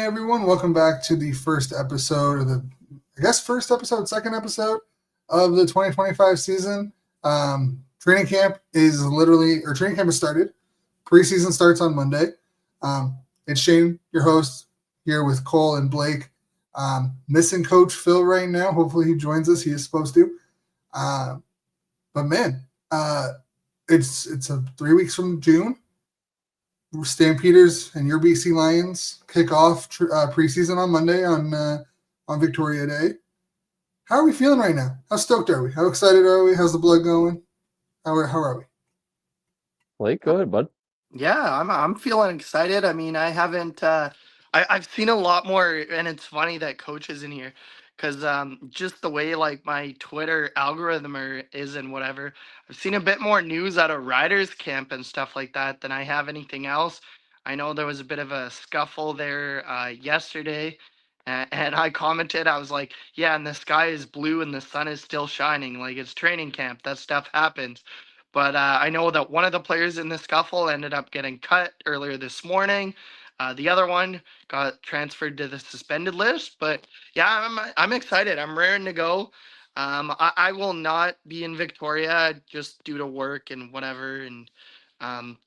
everyone. Welcome back to the second episode of the 2025 season. Training camp has started. Preseason starts on Monday. It's Shane, your host, here with Cole and Blake. Missing Coach Phil right now. Hopefully he joins us. He is supposed to. It's 3 weeks from June. Stampeders and your BC Lions kick off preseason on Monday on Victoria Day. How are we feeling right now? How stoked are we? How excited are we? How's the blood going? How are we? Blake, go ahead, bud. Yeah, I'm feeling excited. I mean, I haven't I've seen a lot more, and it's funny that Coach is in here because just the way like my Twitter algorithm is and whatever, I've seen a bit more news out of Riders camp and stuff like that than I have anything else. I know there was a bit of a scuffle there yesterday, and I commented, I was like, yeah, and the sky is blue and the sun is still shining, like it's training camp. That stuff happens. But I know that one of the players in the scuffle ended up getting cut earlier this morning. The other one got transferred to the suspended list. But yeah, I'm excited. I'm raring to go. I will not be in Victoria just due to work and whatever. And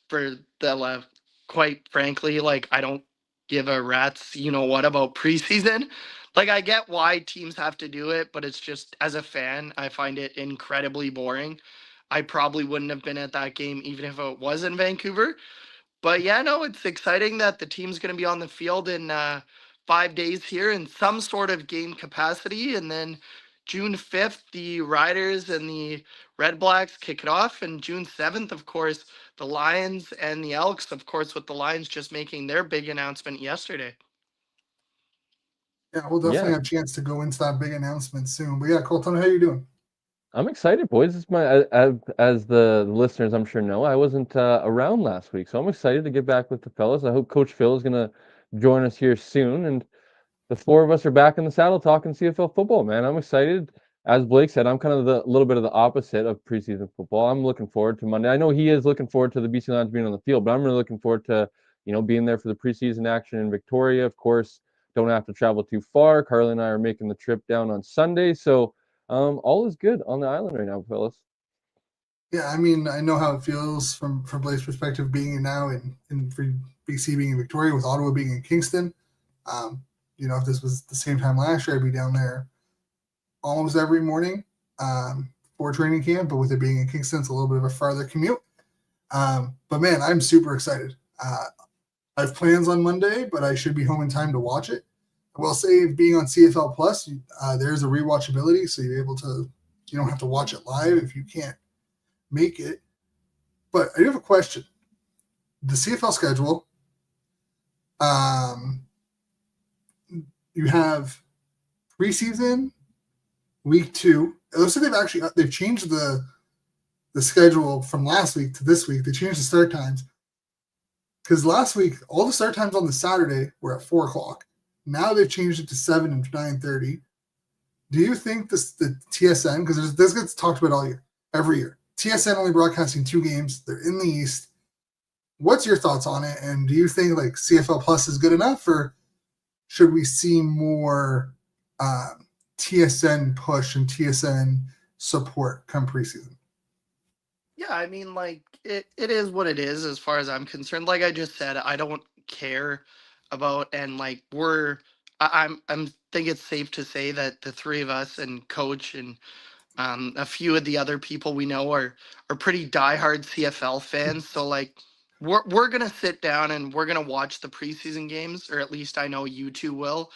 for the quite frankly, like I don't give a rat's what about preseason. Like I get why teams have to do it, but it's just as a fan, I find it incredibly boring. I probably wouldn't have been at that game even if it was in Vancouver. But yeah, no, it's exciting that the team's going to be on the field in 5 days here in some sort of game capacity. And then June 5th, the Riders and the Red Blacks kick it off. And June 7th, of course, the Lions and the Elks, of course, with the Lions just making their big announcement yesterday. Yeah, we'll definitely have a chance to go into that big announcement soon. But yeah, Colton, how are you doing? I'm excited, boys. It's as the listeners I'm sure know, I wasn't around last week, so I'm excited to get back with the fellas. I hope Coach Phil is gonna join us here soon, and the four of us are back in the saddle talking CFL football. Man, I'm excited. As Blake said, I'm kind of a little bit of the opposite of preseason football. I'm looking forward to Monday. I know he is looking forward to the BC Lions being on the field, but I'm really looking forward to being there for the preseason action in Victoria. Of course, don't have to travel too far. Carly and I are making the trip down on Sunday, so. All is good on the island right now, fellas. Yeah, I mean, I know how it feels from Blake's perspective being now in for BC being in Victoria with Ottawa being in Kingston. If this was the same time last year, I'd be down there almost every morning for training camp. But with it being in Kingston, it's a little bit of a farther commute. But man, I'm super excited. I have plans on Monday, but I should be home in time to watch it. I will say, being on CFL Plus, there's a rewatchability, so you're able to, you don't have to watch it live if you can't make it. But I do have a question. The CFL schedule, you have preseason, week 2. It looks like they've changed the schedule from last week to this week. They changed the start times because last week all the start times on the Saturday were at 4:00. Now they've changed it to 7 and 9:30. Do you think the TSN, because this gets talked about every year, TSN only broadcasting 2 games, they're in the East. What's your thoughts on it? And do you think like CFL Plus is good enough, or should we see more TSN push and TSN support come preseason? Yeah, I mean, like it is what it is as far as I'm concerned. Like I just said, I don't care about, and like I'm think it's safe to say that the three of us and Coach and a few of the other people we know are pretty diehard CFL fans. So like we're gonna sit down and we're gonna watch the preseason games, or at least I know you two will.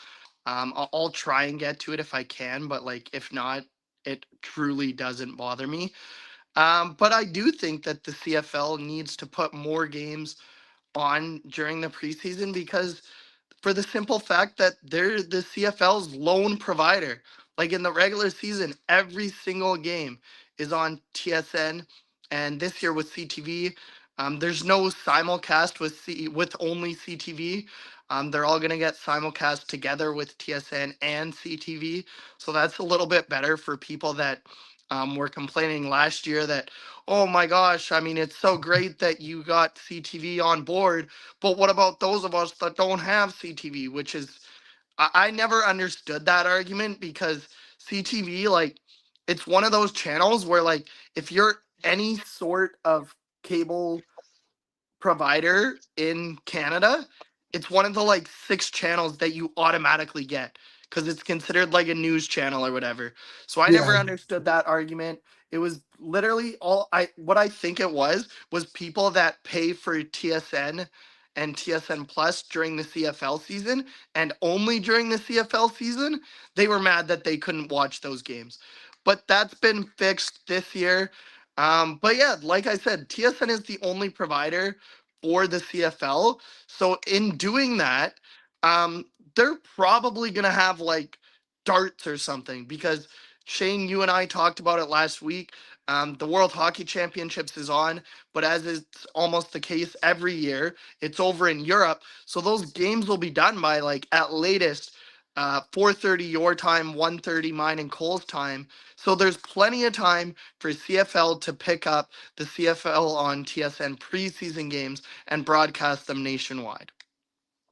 I'll try and get to it if I can, but like if not, it truly doesn't bother me. But I do think that the CFL needs to put more games on during the preseason because for the simple fact that they're the CFL's lone provider. Like in the regular season, every single game is on TSN, and this year with CTV, there's no simulcast with only CTV. They're all gonna get simulcast together with TSN and CTV, so that's a little bit better for people that were complaining last year that oh my gosh, I mean, it's so great that you got CTV on board, but what about those of us that don't have CTV? Which is, I never understood that argument because CTV, like, it's one of those channels where, like, if you're any sort of cable provider in Canada, it's one of the like 6 channels that you automatically get because it's considered like a news channel or whatever. So I never Yeah, understood that argument. It was literally all I what I think it was people that pay for TSN and TSN Plus during the CFL season and only during the CFL season, they were mad that they couldn't watch those games. But that's been fixed this year. But yeah, like I said, TSN is the only provider for the CFL. So in doing that, they're probably gonna have like darts or something because Shane, you and I talked about it last week. The World Hockey Championships is on, but as is almost the case every year, it's over in Europe. So those games will be done by like at latest 4:30 your time, 1:30 mine and Cole's time. So there's plenty of time for CFL to pick up the CFL on TSN preseason games and broadcast them nationwide.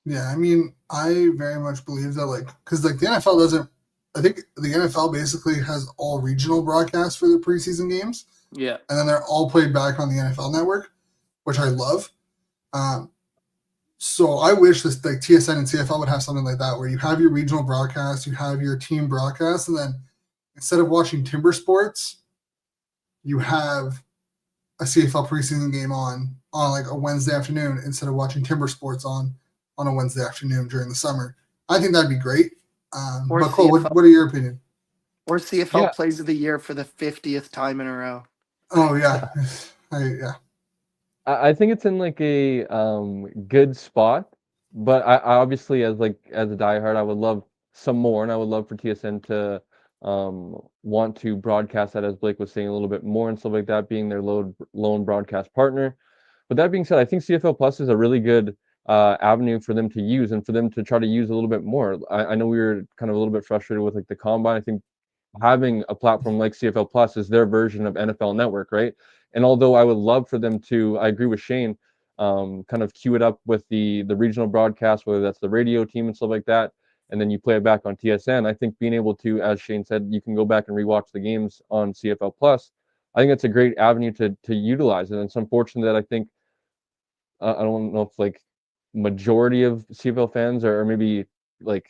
yeah. I mean, I very much believe that, like, because like the NFL doesn't. I think the NFL basically has all regional broadcasts for the preseason games, Yeah. and then they're all played back on the NFL Network, which I love. Um, so I wish this like TSN and CFL would have something like that, where you have your regional broadcast, you have your team broadcast, and then instead of watching Timber Sports, you have a CFL preseason game on like a Wednesday afternoon instead of watching Timber Sports on a Wednesday afternoon during the summer. I think that'd be great. Or But Cole, CFL what are your opinion? or CFL Yeah, plays of the year for the 50th time in a row. Oh yeah, yeah, I think it's in like a good spot, but I obviously as a diehard, I would love some more, and I would love for TSN to want to broadcast that, as Blake was saying, a little bit more and stuff like that, being their lone broadcast partner. But that being said, I think CFL Plus is a really good avenue for them to use and for them to try to use a little bit more. I know we were kind of a little bit frustrated with like the combine. I think having a platform like CFL Plus is their version of NFL Network, right? And although I would love for them to, I agree with Shane, kind of queue it up with the regional broadcast, whether that's the radio team and stuff like that, and then you play it back on TSN. I think being able to, as Shane said, you can go back and rewatch the games on CFL Plus. I think that's a great avenue to utilize, and it's unfortunate that I think I don't know if like majority of CFL fans or maybe like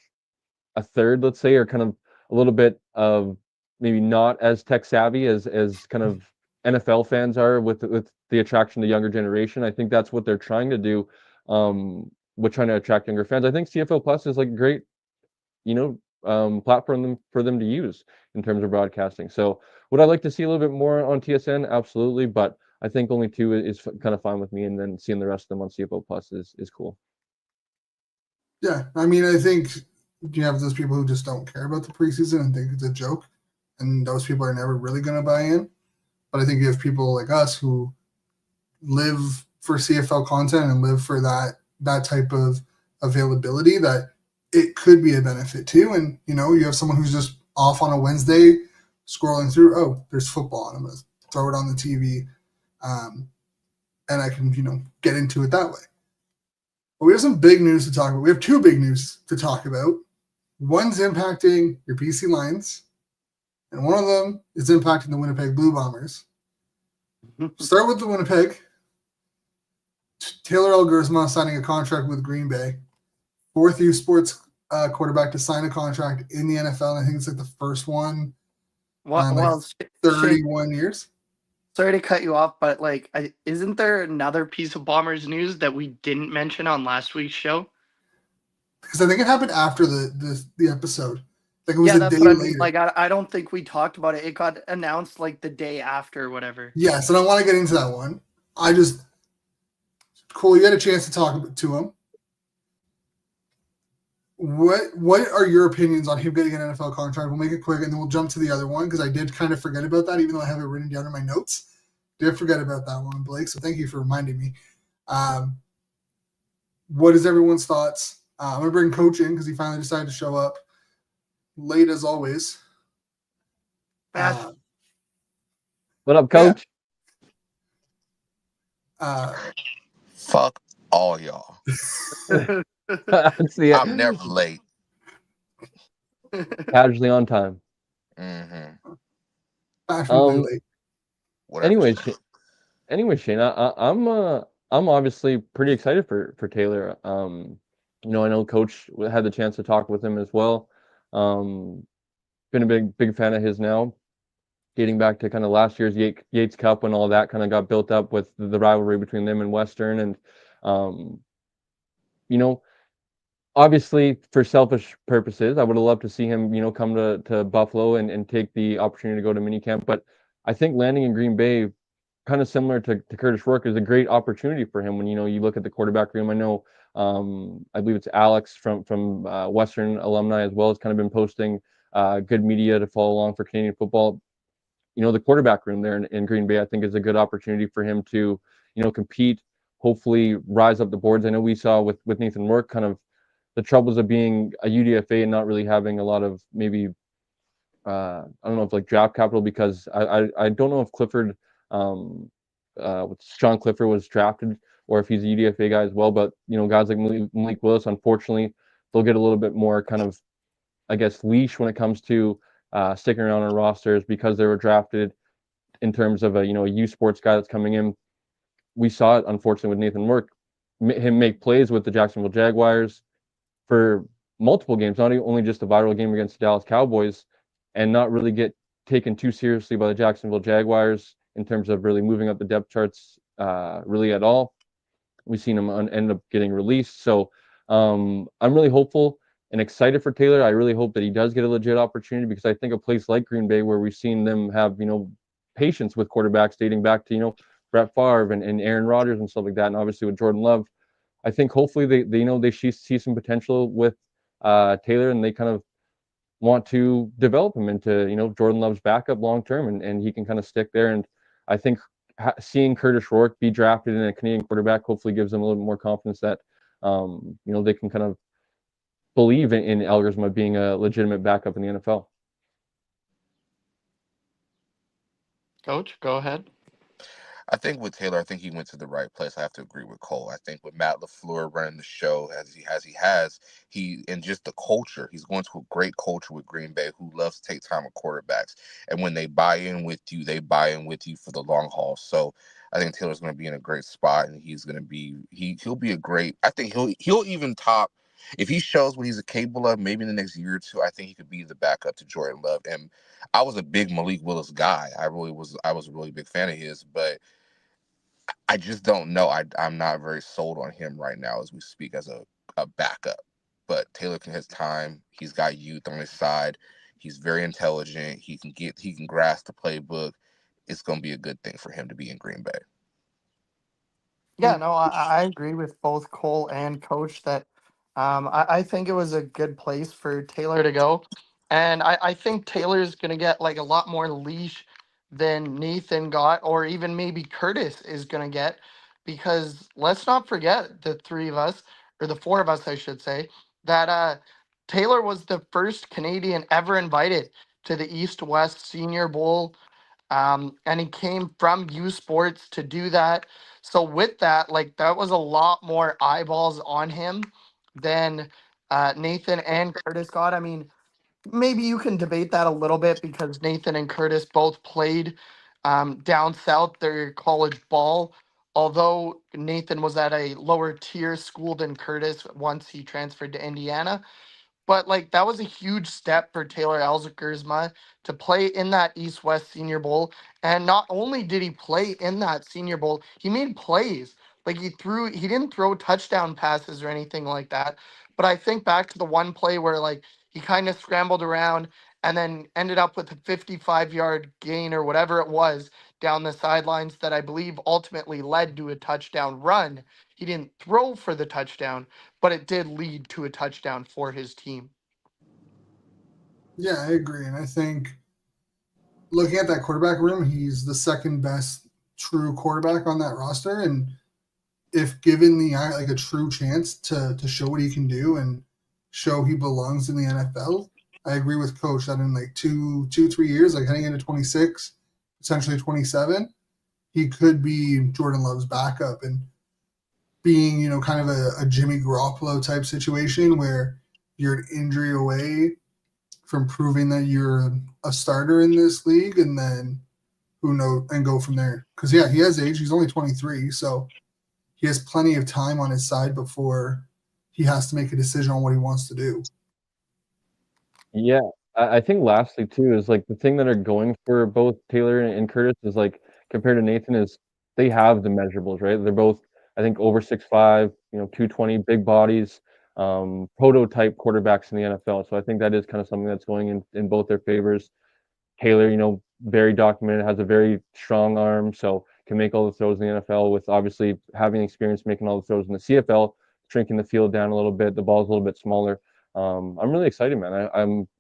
a third, let's say, are kind of a little bit of maybe not as tech savvy as kind of NFL fans are with the attraction to younger generation. I think that's what they're trying to do with trying to attract younger fans. I think CFL Plus is like a great, platform for them to use in terms of broadcasting. So would I like to see a little bit more on TSN? Absolutely, but I think only two is kind of fine with me, and then seeing the rest of them on CFL Plus is cool. yeah. I mean, I think you have those people who just don't care about the preseason and think it's a joke, and those people are never really going to buy in. But I think you have people like us who live for CFL content and live for that type of availability that it could be a benefit too. And you have someone who's just off on a Wednesday scrolling through. Oh, there's football, and I'm gonna throw it on the TV, and I can get into it that way. But we have some big news to talk about. We have two big news to talk about. One's impacting your BC Lions, and one of them is impacting the Winnipeg Blue Bombers. Start with the Winnipeg. Taylor Elgersma signing a contract with Green Bay. Fourth U Sports quarterback to sign a contract in the NFL. And I think it's like the first one Well, 31 years. Sorry to cut you off, but like, isn't there another piece of Bombers news that we didn't mention on last week's show? Because I think it happened after the episode. Like it was Yeah, a that's day what I later. mean. Like, I don't think we talked about it. It got announced like the day after, or whatever. Yes, and I want to get into that one. Cole, you had a chance to talk to him. What are your opinions on him getting an NFL contract? We'll make it quick, and then we'll jump to the other one because I did kind of forget about that, even though I have it written down in my notes. Did forget about that one, Blake. So thank you for reminding me. What is everyone's thoughts? I'm gonna bring Coach in because he finally decided to show up late as always. Fast. What up, Coach? Fuck all y'all. See, I'm never late. casually on time. Mm-hmm. Fashionably Um. late. Whatever. Anyway, Shane, I'm obviously pretty excited for Taylor. I know Coach had the chance to talk with him as well. Been a big fan of his now, dating back to kind of last year's Yates Cup when all that kind of got built up with the rivalry between them and Western, and um, you know, obviously for selfish purposes, I would have loved to see him, come to Buffalo and take the opportunity to go to minicamp. But I think landing in Green Bay, kind of similar to Curtis Rourke, is a great opportunity for him when you look at the quarterback room. I know I believe it's Alex from Western alumni as well has kind of been posting good media to follow along for Canadian football. The quarterback room there in Green Bay, I think, is a good opportunity for him to compete, hopefully rise up the boards. I know we saw with Nathan Rourke kind of the troubles of being a UDFA and not really having a lot of maybe I don't know if like draft capital, because I don't know if Clifford Sean Clifford was drafted or if he's a UDFA guy as well. But guys like Malik Willis, unfortunately, they'll get a little bit more kind of, I guess, leash when it comes to sticking around on rosters because they were drafted. In terms of a U Sports guy that's coming in, we saw it unfortunately with Nathan Rourke, him make plays with the Jacksonville Jaguars for multiple games, not only just a viral game against the Dallas Cowboys, and not really get taken too seriously by the Jacksonville Jaguars in terms of really moving up the depth charts really at all. We've seen him end up getting released. So I'm really hopeful and excited for Taylor. I really hope that he does get a legit opportunity, because I think a place like Green Bay, where we've seen them have, patience with quarterbacks dating back to, Brett Favre and Aaron Rodgers and stuff like that, and obviously with Jordan Love, I think hopefully they see some potential with Taylor, and they kind of want to develop him into Jordan Love's backup long term, and he can kind of stick there. And I think seeing Curtis Rourke be drafted in a Canadian quarterback hopefully gives them a little bit more confidence that they can kind of believe in Elgersma being a legitimate backup in the NFL. Coach, go ahead. I think with Taylor, I think he went to the right place. I have to agree with Cole. I think with Matt LaFleur running the show as he has, and just the culture, he's going to a great culture with Green Bay, who loves to take time with quarterbacks. And when they buy in with you, they buy in with you for the long haul. So I think Taylor's going to be in a great spot, and he's going to be he'll be a great. I think he'll even top. If he shows what he's capable of, maybe in the next year or two, I think he could be the backup to Jordan Love. And I was a big Malik Willis guy. I was a really big fan of his, but I just don't know. I'm not very sold on him right now as we speak as a backup. But Taylor can his time. He's got youth on his side. He's very intelligent. He can grasp the playbook. It's going to be a good thing for him to be in Green Bay. Yeah, no, I agree with both Cole and Coach that I think it was a good place for Taylor to go. And I think Taylor's going to get like a lot more leash than Nathan got, or even maybe Curtis is going to get, because let's not forget, the three of us, or the four of us, I should say, that Taylor was the first Canadian ever invited to the East West Senior Bowl. And he came from U Sports to do that. So with that, like, that was a lot more eyeballs on him than Nathan and Curtis got. I mean, maybe you can debate that a little bit, because Nathan and Curtis both played down south, their college ball. Although Nathan was at a lower tier school than Curtis once he transferred to Indiana. But like, that was a huge step for Taylor Elgersma to play in that East West Senior Bowl. And not only did he play in that Senior Bowl, he made plays. Like, he didn't throw touchdown passes or anything like that. But I think back to the one play where like he kind of scrambled around and then ended up with a 55-yard gain or whatever it was down the sidelines that I believe ultimately led to a touchdown run. He didn't throw for the touchdown, but it did lead to a touchdown for his team. Yeah, I agree. And I think looking at that quarterback room, he's the second best true quarterback on that roster. And if given like a true chance to show what he can do and show he belongs in the NFL, I agree with Coach that in like 3 years, like heading into 26, essentially 27, he could be Jordan Love's backup and being, you know, kind of a Jimmy Garoppolo type situation where you're an injury away from proving that you're a starter in this league, and then who knows, and go from there. Because yeah, he has age. He's only 23, so he has plenty of time on his side before he has to make a decision on what he wants to do. Yeah, I think lastly too is like the thing that are going for both Taylor and Curtis is like compared to Nathan is they have the measurables, right? They're both I think over 6'5", 220, big bodies, prototype quarterbacks in the NFL. So I think that is kind of something that's going in both their favors. Taylor, very documented, has a very strong arm, so can make all the throws in the NFL with obviously having experience making all the throws in the CFL, shrinking the field down a little bit, the ball's a little bit smaller. I'm really excited, man.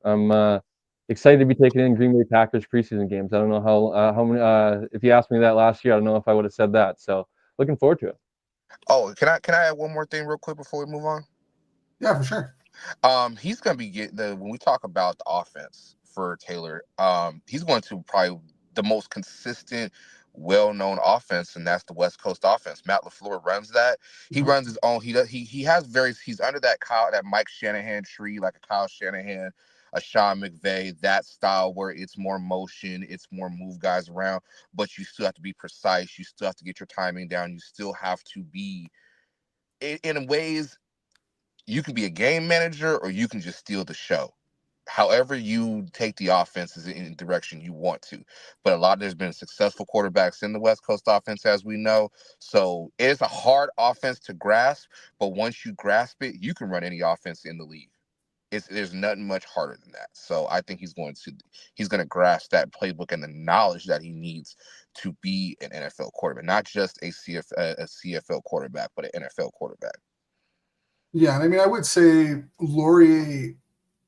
I'm excited to be taking in Green Bay Packers preseason games. I don't know how many. If you asked me that last year, I don't know if I would have said that. So looking forward to it. Oh, can I add one more thing real quick before we move on? Yeah, for sure. He's going to be when we talk about the offense for Taylor, he's going to probably the most consistent, well-known offense, and that's the West Coast offense. Matt LaFleur runs that. He runs his own. He has he's under that Mike Shanahan tree, like a Kyle Shanahan, a Sean McVay, that style where it's more motion, it's more move guys around, but you still have to be precise. You still have to get your timing down. You still have to be in ways. You can be a game manager or you can just steal the show. However you take the offense is in the direction you want to. But there's been successful quarterbacks in the West Coast offense, as we know. So it's a hard offense to grasp, but once you grasp it, you can run any offense in the league. There's nothing much harder than that. So I think he's going to grasp that playbook and the knowledge that he needs to be an NFL quarterback, not just a CFL quarterback, but an NFL quarterback. Yeah, and I mean, I would say Laurier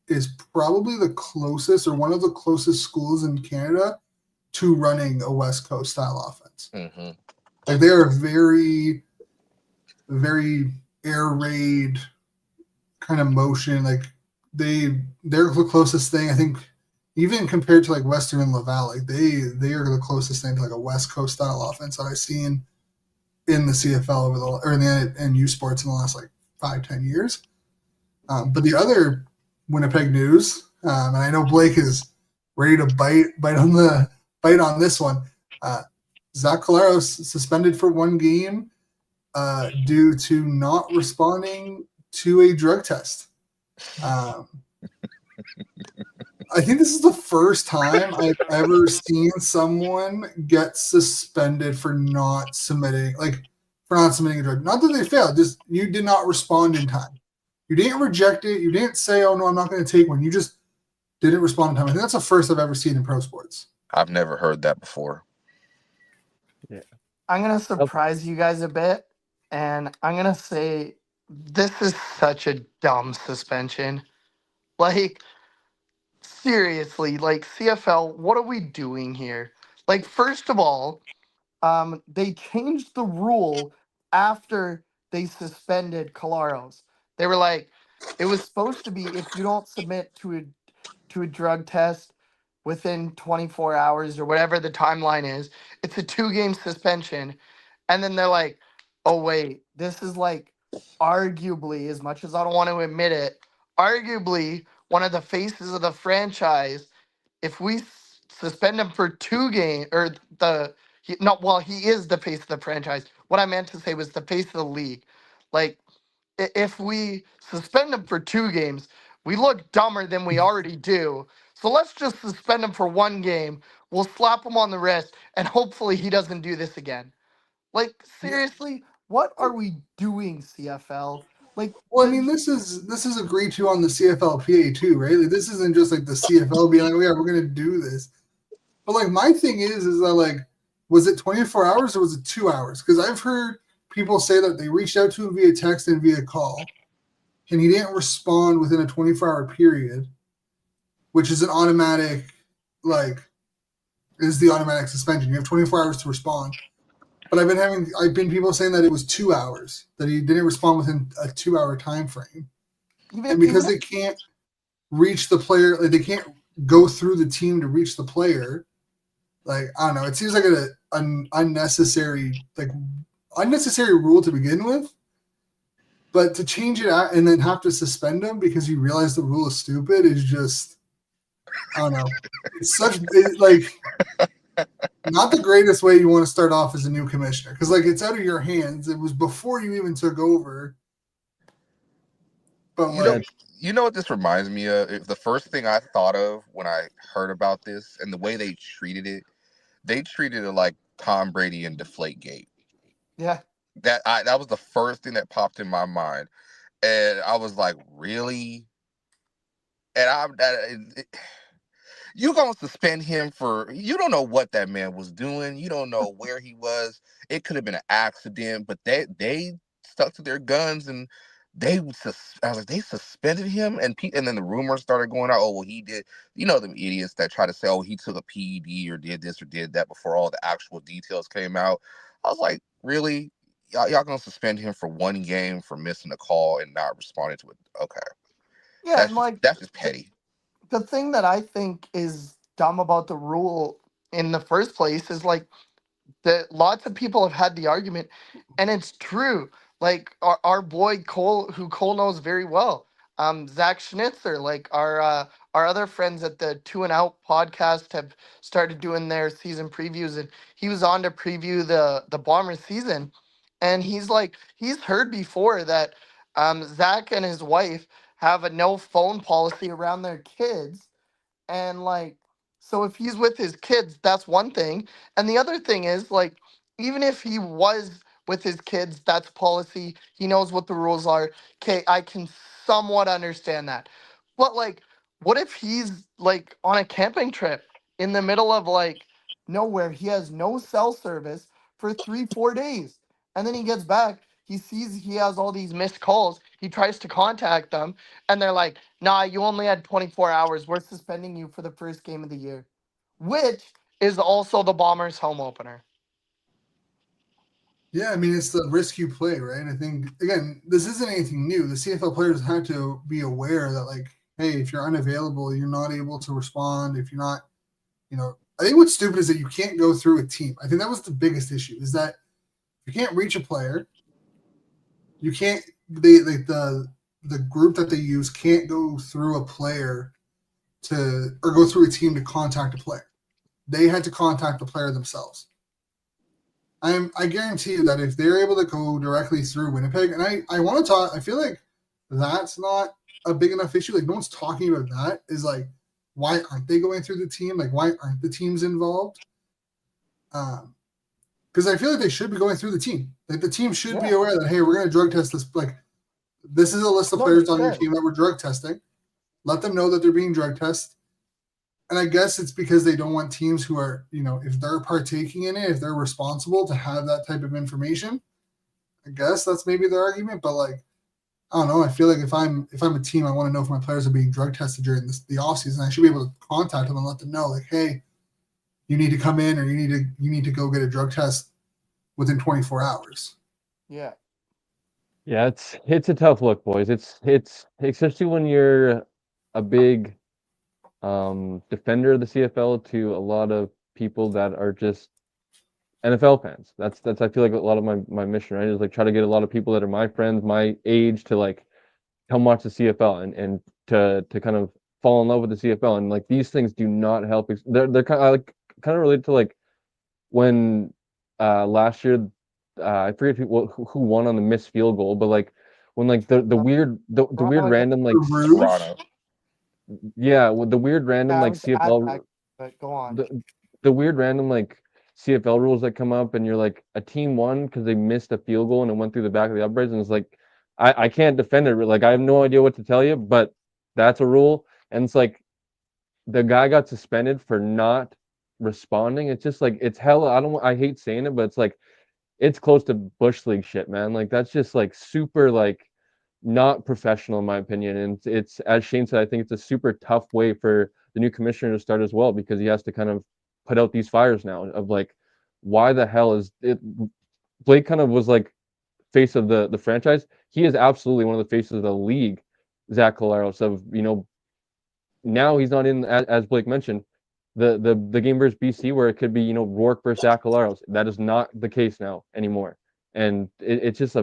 is probably the closest or one of the closest schools in Canada to running a West Coast style offense. Mm-hmm. Like they are very, very air raid kind of motion. Like they're the closest thing, I think, even compared to like Western and Laval. Like they are the closest thing to like a West Coast style offense that I've seen in the CFL or in the NU sports in the last like 5-10 years. But the other Winnipeg news, and I know Blake is ready to bite on this one. Zach Collaros suspended for 1 game due to not responding to a drug test. I think this is the first time I've ever seen someone get suspended for not submitting a drug. Not that they failed, just you did not respond in time. You didn't reject it. You didn't say, oh, no, I'm not going to take one. You just didn't respond in time. I think that's the first I've ever seen in pro sports. I've never heard that before. Yeah. I'm going to surprise you guys a bit, and I'm going to say this is such a dumb suspension. Like, seriously, like, CFL, what are we doing here? Like, first of all, they changed the rule after they suspended Collaros. They were like, it was supposed to be if you don't submit to a drug test within 24 hours or whatever the timeline is, it's a 2-game suspension. And then they're like, oh wait, this is like arguably, as much as I don't want to admit it, arguably one of the faces of the franchise. If we suspend him for 2 games, or he is the face of the franchise. What I meant to say was the face of the league. Like, if we suspend him for 2 games, we look dumber than we already do. So let's just suspend him for 1 game. We'll slap him on the wrist, and hopefully he doesn't do this again. Like, seriously, what are we doing, CFL? Like, well, I mean, this is agreed to on the CFLPA too, right? Like, this isn't just like the CFL being like, oh, yeah, we're gonna do this. But like, my thing is that like, was it 24 hours or was it 2 hours? Because I've heard people say that they reached out to him via text and via call, and he didn't respond within a 24-hour period, which is an automatic, is the automatic suspension. You have 24 hours to respond. But I've been people saying that it was 2 hours, that he didn't respond within a 2-hour time frame. And because they can't reach the player, like they can't go through the team to reach the player, Like, I don't know. It seems like an unnecessary rule to begin with. But to change it out and then have to suspend him because you realize the rule is stupid is just, I don't know. It's not the greatest way you want to start off as a new commissioner because it's out of your hands. It was before you even took over. But you know what this reminds me of? The first thing I thought of when I heard about this and the way they treated it like Tom Brady and Deflategate. Yeah. That was the first thing that popped in my mind, and I was like, really? And you gonna suspend him for? You don't know what that man was doing. You don't know where he was. It could have been an accident, but they stuck to their guns and I was like, they suspended him, and then the rumors started going out. Oh, well, he did. You know, them idiots that try to say, oh, he took a PED or did this or did that before all the actual details came out. I was like, really? Y'all gonna suspend him for one game for missing a call and not responding to it? Okay, Yeah, and that's just petty. the thing that I think is dumb about the rule in the first place is that lots of people have had the argument, and it's true. Like our boy Cole, who Cole knows very well, Zach Schnitzer, like our other friends at the Two and Out podcast have started doing their season previews, and he was on to preview the Bombers season, and he's heard before that Zach and his wife have a no phone policy around their kids, and so if he's with his kids, that's one thing. And the other thing is even if he was with his kids, that's policy. He knows what the rules are. Okay, I can somewhat understand that. But what if he's on a camping trip in the middle of nowhere? He has no cell service for 3-4 days. And then he gets back, he sees he has all these missed calls. He tries to contact them, and they're like, nah, you only had 24 hours. We're suspending you for the first game of the year, which is also the Bombers' home opener. yeah, I mean, it's the risk you play, right? I think, again, this isn't anything new. The CFL players have to be aware that, hey, if you're unavailable, you're not able to respond. If you're not, I think what's stupid is that you can't go through a team. I think that was the biggest issue is that you can't reach a player. You can't, the group that they use can't go through a player or go through a team to contact a player. They had to contact the player themselves. I guarantee you that if they're able to go directly through Winnipeg, and I want to talk, I feel like that's not a big enough issue. No one's talking about that. Is why aren't they going through the team? Why aren't the teams involved? Because I feel like they should be going through the team. The team should be aware that, hey, we're going to drug test this. This is a list of players on your team that we're drug testing. Let them know that they're being drug tested. And I guess it's because they don't want teams who are, if they're partaking in it, if they're responsible to have that type of information. I guess that's maybe their argument. But I don't know. I feel like if I'm a team, I want to know if my players are being drug tested during the offseason. I should be able to contact them and let them know, hey, you need to come in or you need to go get a drug test within 24 hours. Yeah. Yeah, it's a tough look, boys. It's especially when you're a big defender of the CFL to a lot of people that are just NFL fans. That's I feel like a lot of my mission, right? Is try to get a lot of people that are my friends, my age, to come watch the CFL and to kind of fall in love with the CFL. And these things do not help. They're kind of related to when last year I forget who won on the missed field goal, but when the weird random Toronto. Yeah, with the weird random CFL, but go on. the weird random CFL rules that come up, and you're a team won because they missed a field goal and it went through the back of the uprights, and it's I can't defend it. I have no idea what to tell you, but that's a rule, and it's the guy got suspended for not responding. It's just it's hell. I hate saying it, but it's close to bush league shit, man. That's just super not professional in my opinion, and it's as Shane said, I think it's a super tough way for the new commissioner to start as well, because he has to kind of put out these fires now of why the hell is it. Blake kind of was face of the franchise. He is absolutely one of the faces of the league, Zach Collaros, of now he's not in, as Blake mentioned, the game versus BC where it could be, Rourke versus Akalaros. That is not the case now anymore. And it's just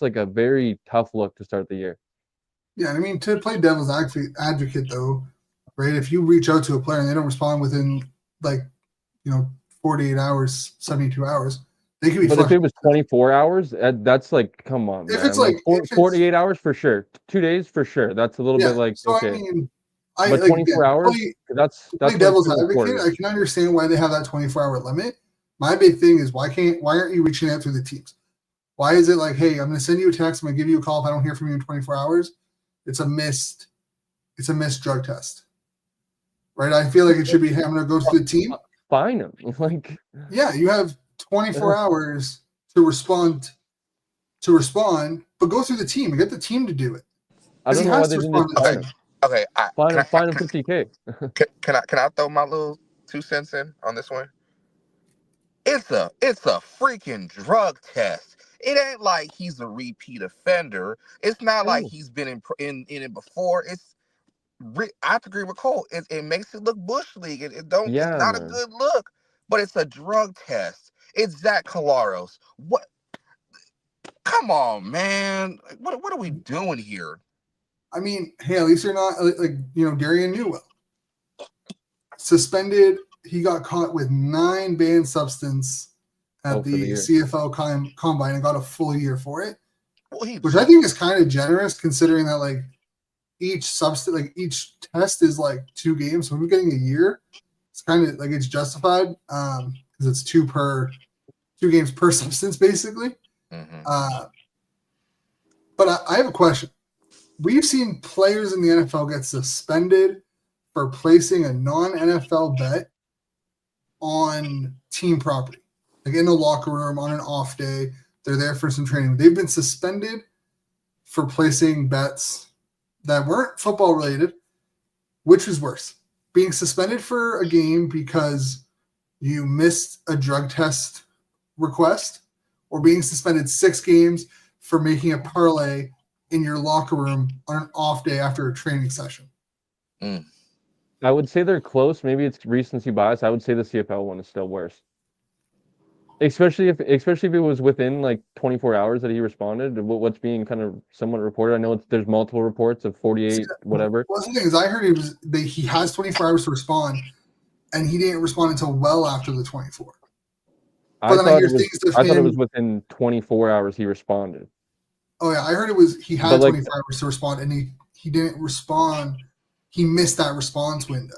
like a very tough look to start the year. Yeah, I mean, to play devil's advocate though, right? If you reach out to a player and they don't respond within 48 hours, 72 hours, they could be. But if it was 24 hours, that's like, come on, man. If it's like 48 hours for sure, 2 days for sure. That's a little bit like, so okay. I mean, but 24 hours, that's devil's advocate. I can understand why they have that 24-hour limit. My big thing is why aren't you reaching out through the teams? Why is it like, hey, I'm going to send you a text, I'm going to give you a call if I don't hear from you in 24 hours? It's a missed drug test, right? I feel like it should be, hey, I'm going to go to the team. Fine him. Like, yeah, you have 24 hours to respond, but go through the team and get the team to do it. I don't know why they didn't fine him. Okay, fine him $50K. Can I throw my little 2 cents in on this one? It's a freaking drug test. It ain't like he's a repeat offender. It's not like he's been in it before. I have to agree with Cole. It makes it look bush league. It's not a good look. But it's a drug test. It's Zach Collaros. What? Come on, man. What are we doing here? I mean, hey, at least you're not Darian Newell. Suspended. He got caught with 9 banned substance at the CFL combine and got a full year for it, which I think is kind of generous considering that each each test is 2 games. So when we're getting a year, it's kind of it's justified because it's 2 games per substance basically. Mm-hmm. But I have a question. We've seen players in the NFL get suspended for placing a non-NFL bet on team property, in the locker room on an off day. They're there for some training. They've been suspended for placing bets that weren't football related. Which was worse? Being suspended for a game because you missed a drug test request, or being suspended 6 games for making a parlay in your locker room on an off day after a training session? I would say they're close. Maybe it's recency bias. I would say the CFL one is still worse. Especially if it was within 24 hours that he responded. What's being kind of somewhat reported. I know there's multiple reports of 48, whatever. Well, the thing is, I heard he has 24 hours to respond, and he didn't respond until well after the 24. I thought it was within 24 hours he responded. Oh yeah, I heard it was he had 24 hours to respond, and he didn't respond. He missed that response window.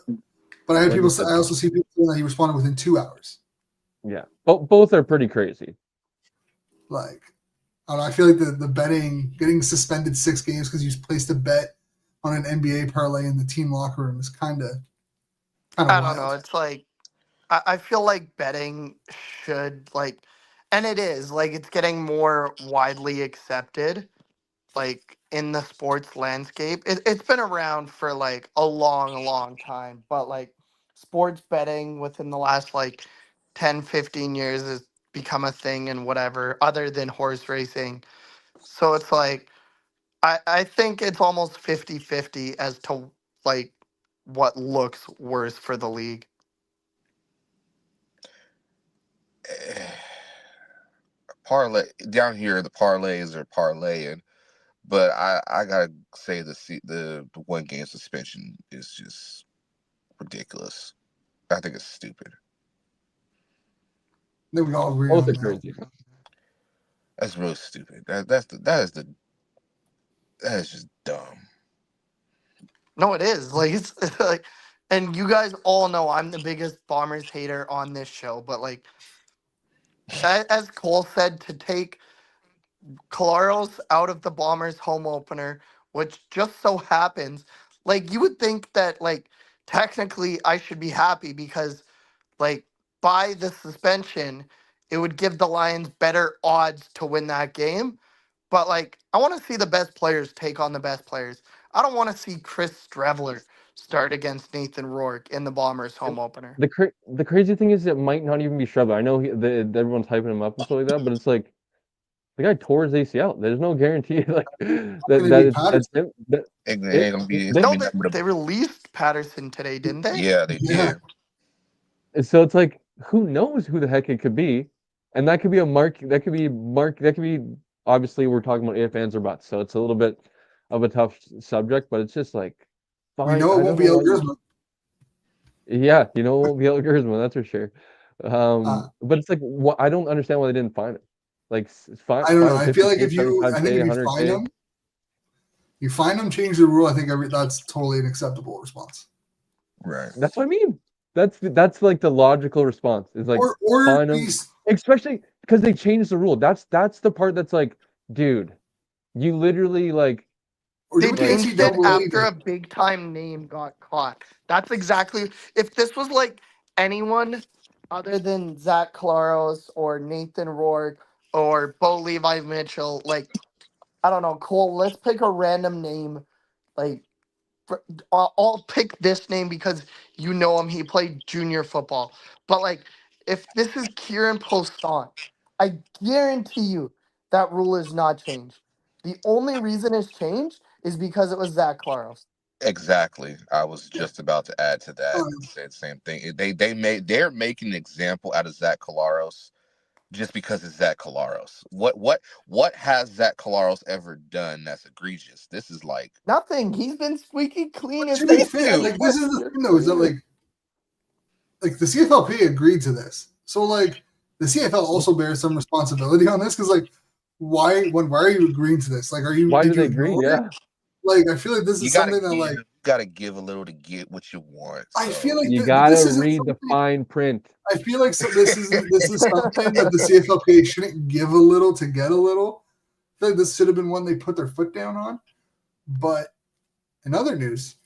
But I also see people saying that he responded within 2 hours. Yeah, both are pretty crazy. I don't know, I feel like the betting, getting suspended 6 games because you placed a bet on an NBA parlay in the team locker room is kind of I don't know. It's I feel like betting should and it is it's getting more widely accepted in the sports landscape. It's been around for a long time, but sports betting within the last 10-15 years has become a thing and whatever other than horse racing. So it's I think it's almost 50-50 as to what looks worse for the league. Parlay down here, the parlays are parlaying, but I gotta say the 1 game suspension is just ridiculous. I think it's stupid. I think we all agree Both on are that. crazy. That's real stupid. That is just dumb. No, it is it's and you guys all know I'm the biggest Bombers hater on this show, but as Cole said, to take Collaros out of the Bombers home opener, which just so happens, you would think that technically I should be happy because by the suspension, it would give the Lions better odds to win that game. But I want to see the best players take on the best players. I don't want to see Chris Streveler start against Nathan Rourke in the Bombers home opener. The crazy thing is it might not even be Streveler. I know everyone's hyping him up and stuff like that, but it's the guy tore his ACL. There's no guarantee that's him. They released Patterson today, didn't they? Yeah, they did. So it's like, who knows who the heck it could be? And that could be a mark. That could be. Obviously, we're talking about if, ands, or buts. So it's a little bit of a tough subject, but it's just like, We fine. know it I won't don't be know why. Elgersma. Yeah, you know, it won't be Elgersma, that's for sure. Uh, But it's like, I don't understand why they didn't fine him. Like, fine, I don't know. fine him I feel like 50K, if you, I think 75K, if you 100K. find them, change the rule. I think that's totally an acceptable response. Right. That's what I mean. That's like the logical response. Is like, Or fine be, him, especially because they changed the rule. That's the part that's like, dude, you literally like, or do They what the like changed it NCAA after did. a big time name got caught. That's exactly. If this was like anyone other than Zach Claros or Nathan Rourke or Bo Levi Mitchell, like I don't know, Cole. Let's pick a random name. Like I'll pick this name because you know him. He played junior football. But like, if this is Kieran Poisson, I guarantee you that rule is not changed. The only reason it's changed is because it was Zach Claros. Exactly. I was just about to add to that and Um, say the same thing. They're making an example out of Zach Collaros just because it's Zach Collaros. What has Zach Collaros ever done that's egregious? This is like Nothing. He's been squeaky clean his to be whole thank fair, you. like this is the your thing though, is that career. like the CFLP agreed to this. So like the CFL also bears some responsibility on this because like why are you agreeing to this? Like why did did you they agree? ignore it? Yeah, Like I feel like this You is gotta something that give like you gotta give a little to get what you want. I feel So like you this gotta isn't read the something fine print. I feel like this is something that the CFLPA shouldn't give a little to get a little. I feel like this should have been one they put their foot down on. But in other news,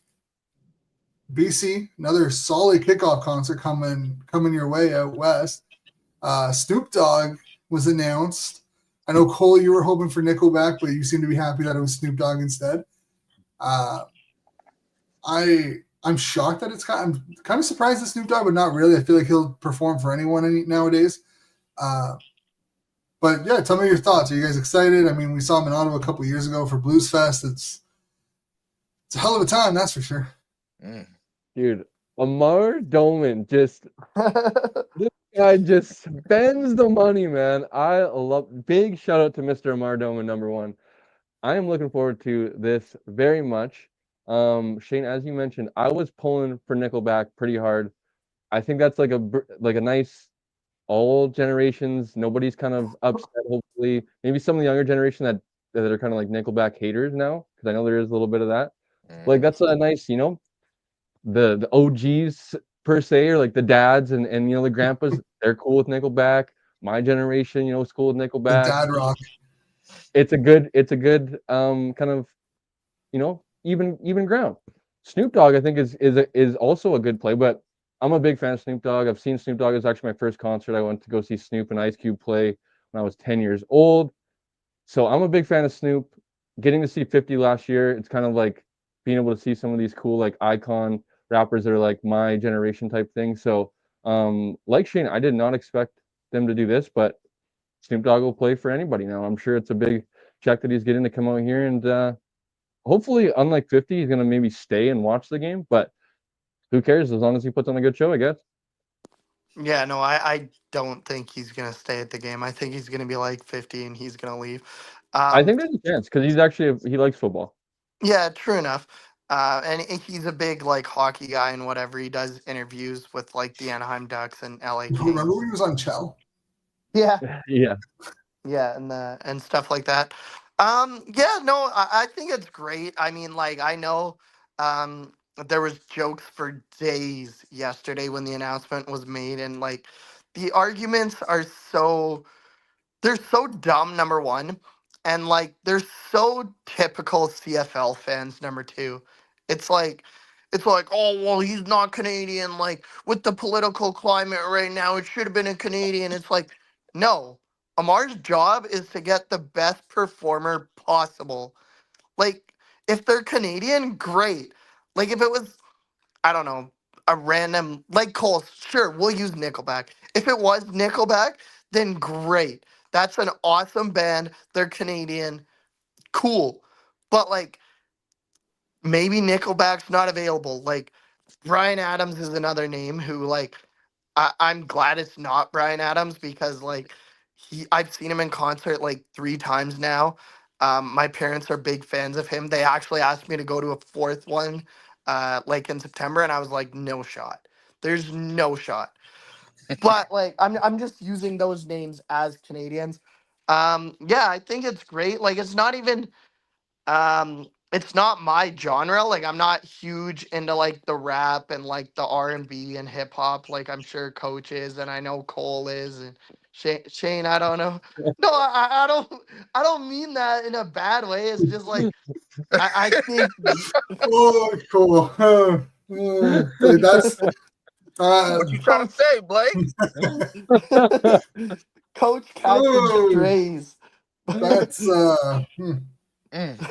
BC, another solid kickoff concert coming your way out west. Snoop Dogg was announced. I know Cole, you were hoping for Nickelback, but you seem to be happy that it was Snoop Dogg instead. Uh, I'm shocked that I'm kind of surprised that Snoop Dogg, but not really. I feel like he'll perform for anyone nowadays. Uh, but yeah, tell me your thoughts. Are you guys excited? I mean, we saw him in Ottawa a couple years ago for Blues Fest. It's a hell of a time, that's for sure. mm. Dude, Amar Doman this guy just spends the money, man. I love big shout out to Mr. Amar Doman, number one. I am looking forward to this very much. Shane, as you mentioned, I was pulling for Nickelback pretty hard. I think that's like a nice all generations. Nobody's kind of upset. Hopefully, maybe some of the younger generation that are kind of like Nickelback haters now, because I know there is a little bit of that. Like Mm. that's a nice, the OGs per se, or like the dads and the grandpas. They're cool with Nickelback. My generation, is cool with The Nickelback. dad rock. It's a good kind of even ground. Snoop Dogg, I think, is also a good play, but I'm a big fan of Snoop Dogg. I've seen Snoop Dogg. It was actually my first concert. I went to go see Snoop and Ice Cube play when I was 10 years old. So I'm a big fan of Snoop. Getting to see 50 last year, it's kind of like being able to see some of these cool like icon rappers that are like my generation type thing. So like Shane, I did not expect them to do this, but Snoop Dogg will play for anybody now. I'm sure it's a big check that he's getting to come out here and hopefully, unlike 50, he's gonna maybe stay and watch the game. But who cares as long as he puts on a good show, I guess. Yeah, no, I don't think he's gonna stay at the game. I think he's gonna be like 50 and he's gonna leave. I Um, think there's a chance because he likes football. yeah, true enough. He's a big like hockey guy and whatever. He does interviews with like the Anaheim Ducks and LA Remember Kings. when he was on Chell? Yeah, Yeah, yeah, and stuff like that. Yeah, no, I think it's great. I mean, like I know, there was jokes for days yesterday when the announcement was made, and like the arguments are they're so dumb, number one, and like they're so typical CFL fans, number two. It's like oh well he's not Canadian, like with the political climate right now, it should have been a Canadian. It's like, no. Amar's job is to get the best performer possible. Like, if they're Canadian, great. Like if it was, I don't know, a random like Cole, sure, we'll use Nickelback. If it was Nickelback, then great. That's an awesome band. They're Canadian. Cool. But like maybe Nickelback's not available. Like Brian Adams is another name who like I'm glad it's not Brian Adams because like I've seen him in concert like 3 times now. My parents are big fans of him. They actually asked me to go to a fourth one, like in September, and I was like, no shot. There's no shot. But like I'm just using those names as Canadians. Yeah, I think it's great. Like it's not my genre. Like I'm not huge into like the rap and like the R&B and hip hop like I'm sure Coach is and I know Cole is and Shane, I don't know. No, I don't mean that in a bad way. It's just like I think Oh, cool. Dude, that's What you trying to say, Blake? Coach catches oh, strays. that's Mm.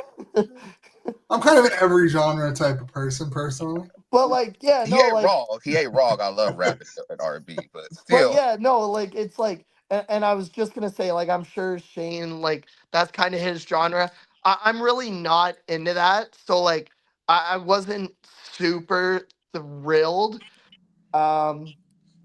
I'm kind of an every genre type of person personally. But like, yeah, He no, ain't like wrong. He ain't wrong. I love rap and R&B, but but still. yeah, no, like it's like, and I was just gonna say, like, I'm sure Shane, like, that's kind of his genre. I'm really not into that, so like, I wasn't super thrilled. Um,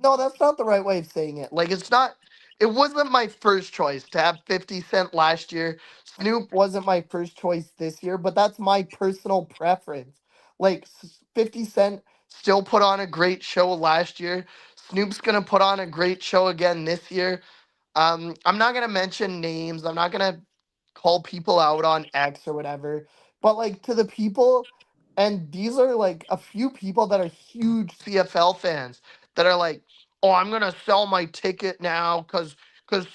no, that's not the right way of saying it. Like, it's not. It wasn't my first choice to have 50 Cent last year. Snoop wasn't my first choice this year, but that's my personal preference. Like, 50 Cent still put on a great show last year. Snoop's gonna put on a great show again this year. I'm not gonna mention names. I'm not gonna call people out on X or whatever. But like to the people, and these are like a few people that are huge CFL fans that are like, oh, I'm gonna sell my ticket now because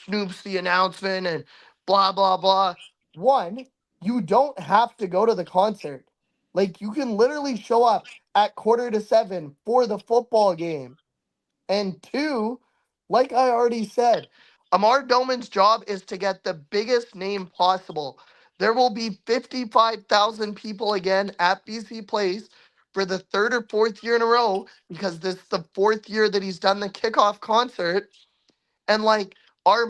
Snoop's the announcement and blah blah blah. One, you don't have to go to the concert. Like you can literally show up at 6:45 for the football game. And two, like I already said, Amar Doman's job is to get the biggest name possible. There will be 55,000 people again at BC Place for the third or fourth year in a row because this is the fourth year that he's done the kickoff concert. And like, our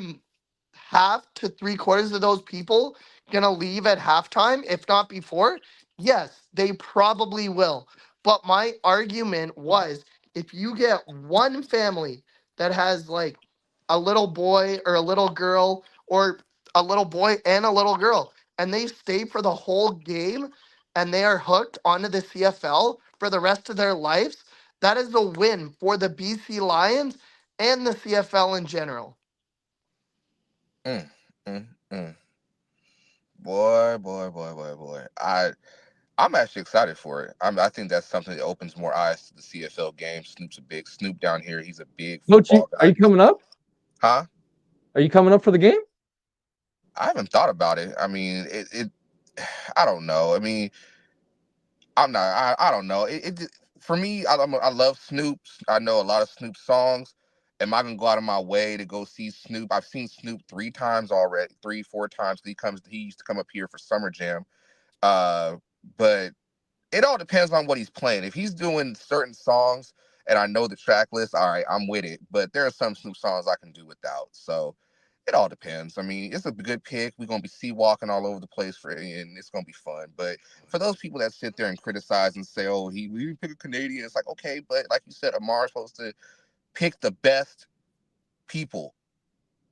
half to 3/4 of those people gonna leave at halftime, if not before? Yes, they probably will. But my argument was if you get one family that has like a little boy or a little girl or a little boy and a little girl and they stay for the whole game and they are hooked onto the CFL for the rest of their lives, that is a win for the BC Lions and the CFL in general. Mm, mm, mm. Boy. I'm actually excited for it. I think that's something that opens more eyes to the CFL game. Snoop down here. He's a big Coach, football are guy. you coming up? Huh? Are you coming up for the game? I haven't thought about it. I mean, I don't know. I mean, I'm not. I don't know. For me, I love Snoop. I know a lot of Snoop songs. Am I gonna go out of my way to go see Snoop? I've seen Snoop 3 times already, 4 times. He used to come up here for Summer Jam. But it all depends on what he's playing. If he's doing certain songs and I know the track list, all right, I'm with it. But there are some Snoop songs I can do without. So it all depends. I mean, it's a good pick. We're gonna be sea walking all over the place and it's gonna be fun. But for those people that sit there and criticize and say, "Oh, we didn't pick a Canadian," it's like, okay, but like you said, Amar's supposed to pick the best people.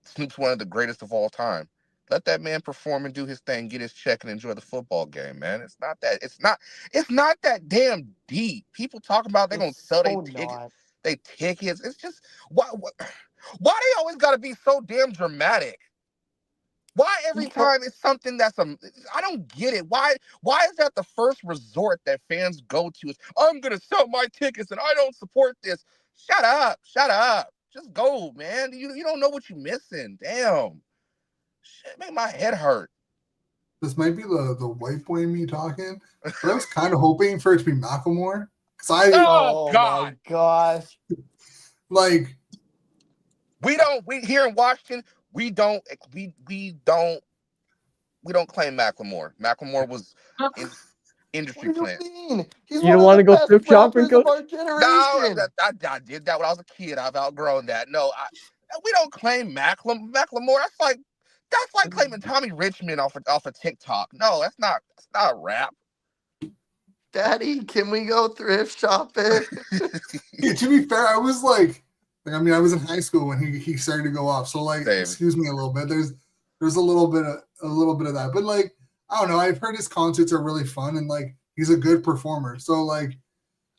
Snoop's one of the greatest of all time. Let that man perform and do his thing, get his check, and enjoy the football game, man. It's not that damn deep. People talking about they're gonna It's sell so not. they tickets. It's just why they always gotta be so damn dramatic? Why every Because time it's something I don't get it. Why is that the first resort that fans go to is I'm gonna sell my tickets and I don't support this? Shut up. Shut up. Just go, man. You don't know what you're missing. Damn. Shit, make my head hurt. This might be the white boy in me talking, but I was kind of hoping for it to be Macklemore because Oh oh my God. gosh. like We here in Washington, we don't claim Macklemore. Macklemore was in What industry do you plant. mean? He's You one don't of want the to go best thrift shopping, rappers of Coach? our No, generation. I did that when I was a kid. I've outgrown that. No, we don't claim Macklemore. That's like claiming Tommy Richmond off of TikTok. No, that's not rap. Daddy, can we go thrift shopping? yeah, to be fair, I was like Like, I mean, I was in high school when he started to go off. So like, Same. excuse me a little bit. There's a little bit of that. But like, I don't know. I've heard his concerts are really fun and like he's a good performer. So like,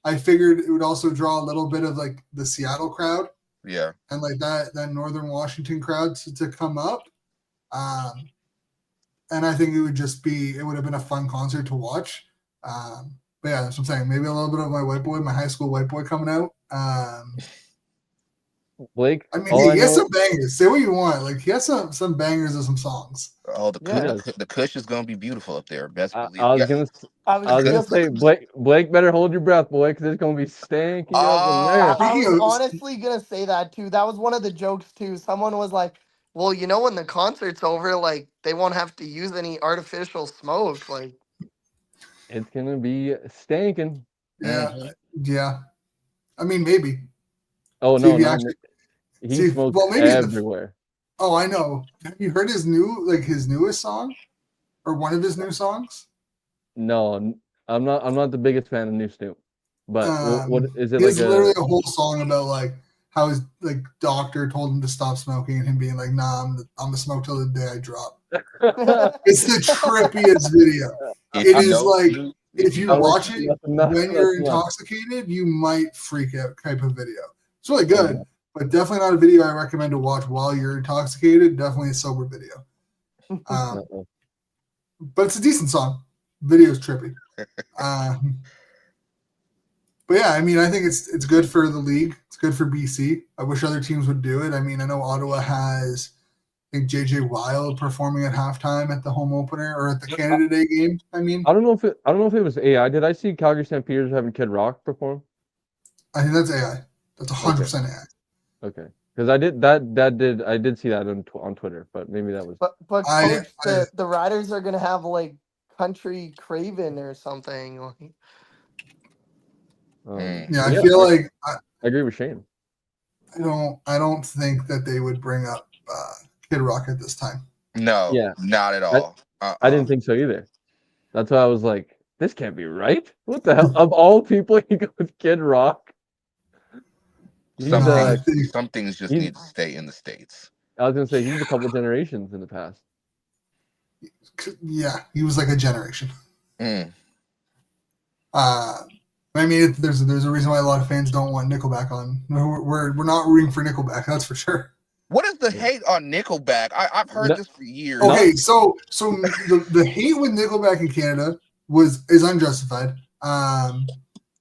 I figured it would also draw a little bit of like the Seattle crowd. Yeah. And like that Northern Washington crowd to come up. And I think it would have been a fun concert to watch. But yeah, that's what I'm saying. Maybe a little bit of my high school white boy coming out. Blake, I mean, all he I has know, some bangers. Say what you want. Like he has some bangers of some songs. Oh, Yeah. the Kush is gonna be beautiful up there. Best I, believe. I was Yeah. gonna I I was gonna just say Blake better hold your breath, boy, because it's gonna be stanky up in there. I Speaking was of- honestly gonna say that too. That was one of the jokes too. Someone was like, "Well, you know, when the concert's over, like they won't have to use any artificial smoke." Like, It's gonna be stanking. Yeah, Mhm. yeah. I mean, maybe. Oh See no, if he not actually- he see, smokes well, maybe everywhere. Oh, I know. Have you heard his newest song, or one of his new songs? No, I'm not the biggest fan of New Snoop. But what is it He like has literally a whole song about like how his like doctor told him to stop smoking, and him being like, "Nah, I'm gonna smoke till the day I drop." It's the trippiest video. If It you is know like Snoop- if you I like watch it nothing- when you're nothing less. intoxicated, you might freak out type of video. It's really Oh, good, but definitely not a video I recommend to watch while you're intoxicated. Definitely a sober video. Uh-uh. But it's a decent song. Video's trippy. But yeah, I mean, I think it's good for the league. It's good for BC. I wish other teams would do it. I mean, I know Ottawa has, I think JJ Wild performing at halftime at the home opener or at the Canada Day game. I mean, I don't know if it was AI. Did I see Calgary Stampeders having Kid Rock perform? I think that's AI. That's 100% AI. Okay, because I did see that on Twitter, but maybe that was. but I- coach, the Riders are gonna have like Country Craven or something. Like, Yeah, I feel like I agree with Shane. I don't think that they would bring up Kid Rock at this time. No, Yeah. not at all. I didn't think so either. That's why I was like, this can't be right. What the hell? Of all people, you go with Kid Rock. He's, Some things just he's- need to stay in the States. I was gonna say he's a couple generations in the past. Yeah, he was like a generation. Mm. I mean, there's a reason why a lot of fans don't want Nickelback on. We're not rooting for Nickelback, that's for sure. What is the hate on Nickelback? I've heard No- this for years. Okay, so the hate with Nickelback in Canada is unjustified.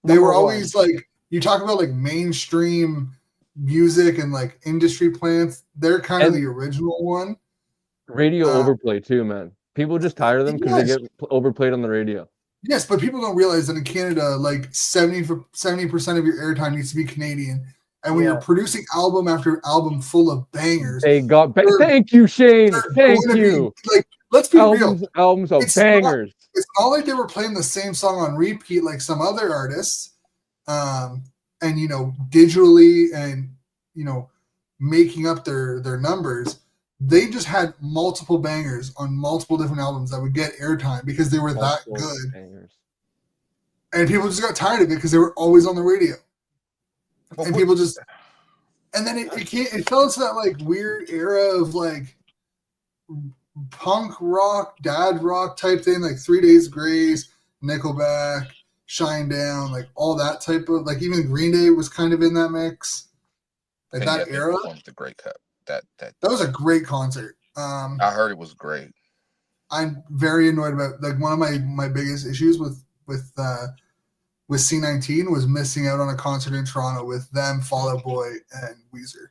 They were always like, you talk about like mainstream music and like industry plants. They're kind of And- the original one. Radio overplay too, man. People just tire of them because they Yes. get overplayed on the radio. Yes, but people don't realize that in Canada, like 70% of your airtime needs to be Canadian. And when you're producing album after album full of bangers, They got. They're- Thank you, Shane. they're Thank going to you. be, like, let's be real. Albums of It's not- bangers. It's not like they were playing the same song on repeat like some other artists, and digitally and making up their numbers. They just had multiple bangers on multiple different albums that would get airtime because they were that Multiple good, bangers. and people just got tired of it because they were always on the radio, But and what- people just. And then it fell into that like weird era of like punk rock, dad rock type thing, like 3 Days Grace, Nickelback, Shine Down, like all that type of like even Green Day was kind of in that mix. Like and that yet they era. performed the Grey Cup. That That was a great concert. I heard it was great. I'm very annoyed about like one of my biggest issues with C19 was missing out on a concert in Toronto with them, Fall Out Boy, and Weezer.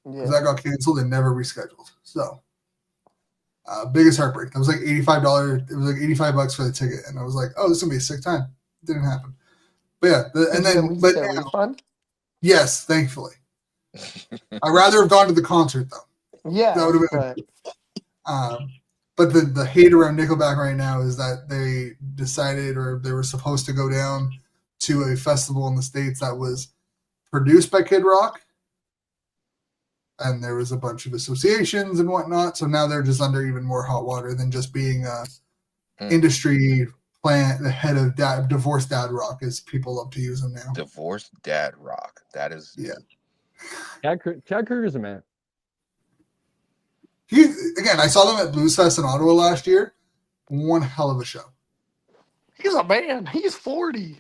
Because that got canceled and never rescheduled. So biggest heartbreak. That was like $85. It was like $85 for the ticket, and I was like, "Oh, this is gonna be a sick time." It didn't happen. But yeah, but now, refund? yes, thankfully. I'd rather have gone to the concert though. Yeah, That would have been. But the hate around Nickelback right now is that they decided, or they were supposed to go down to a festival in the States that was produced by Kid Rock. And there was a bunch of associations and whatnot. So now they're just under even more hot water than just being a industry plant, the head of divorced dad rock, as people love to use them now. Divorced dad rock. That is. Yeah. Chad Kruger's a man. Again, I saw them at Blues Fest in Ottawa last year. One hell of a show. He's a man. He's 40.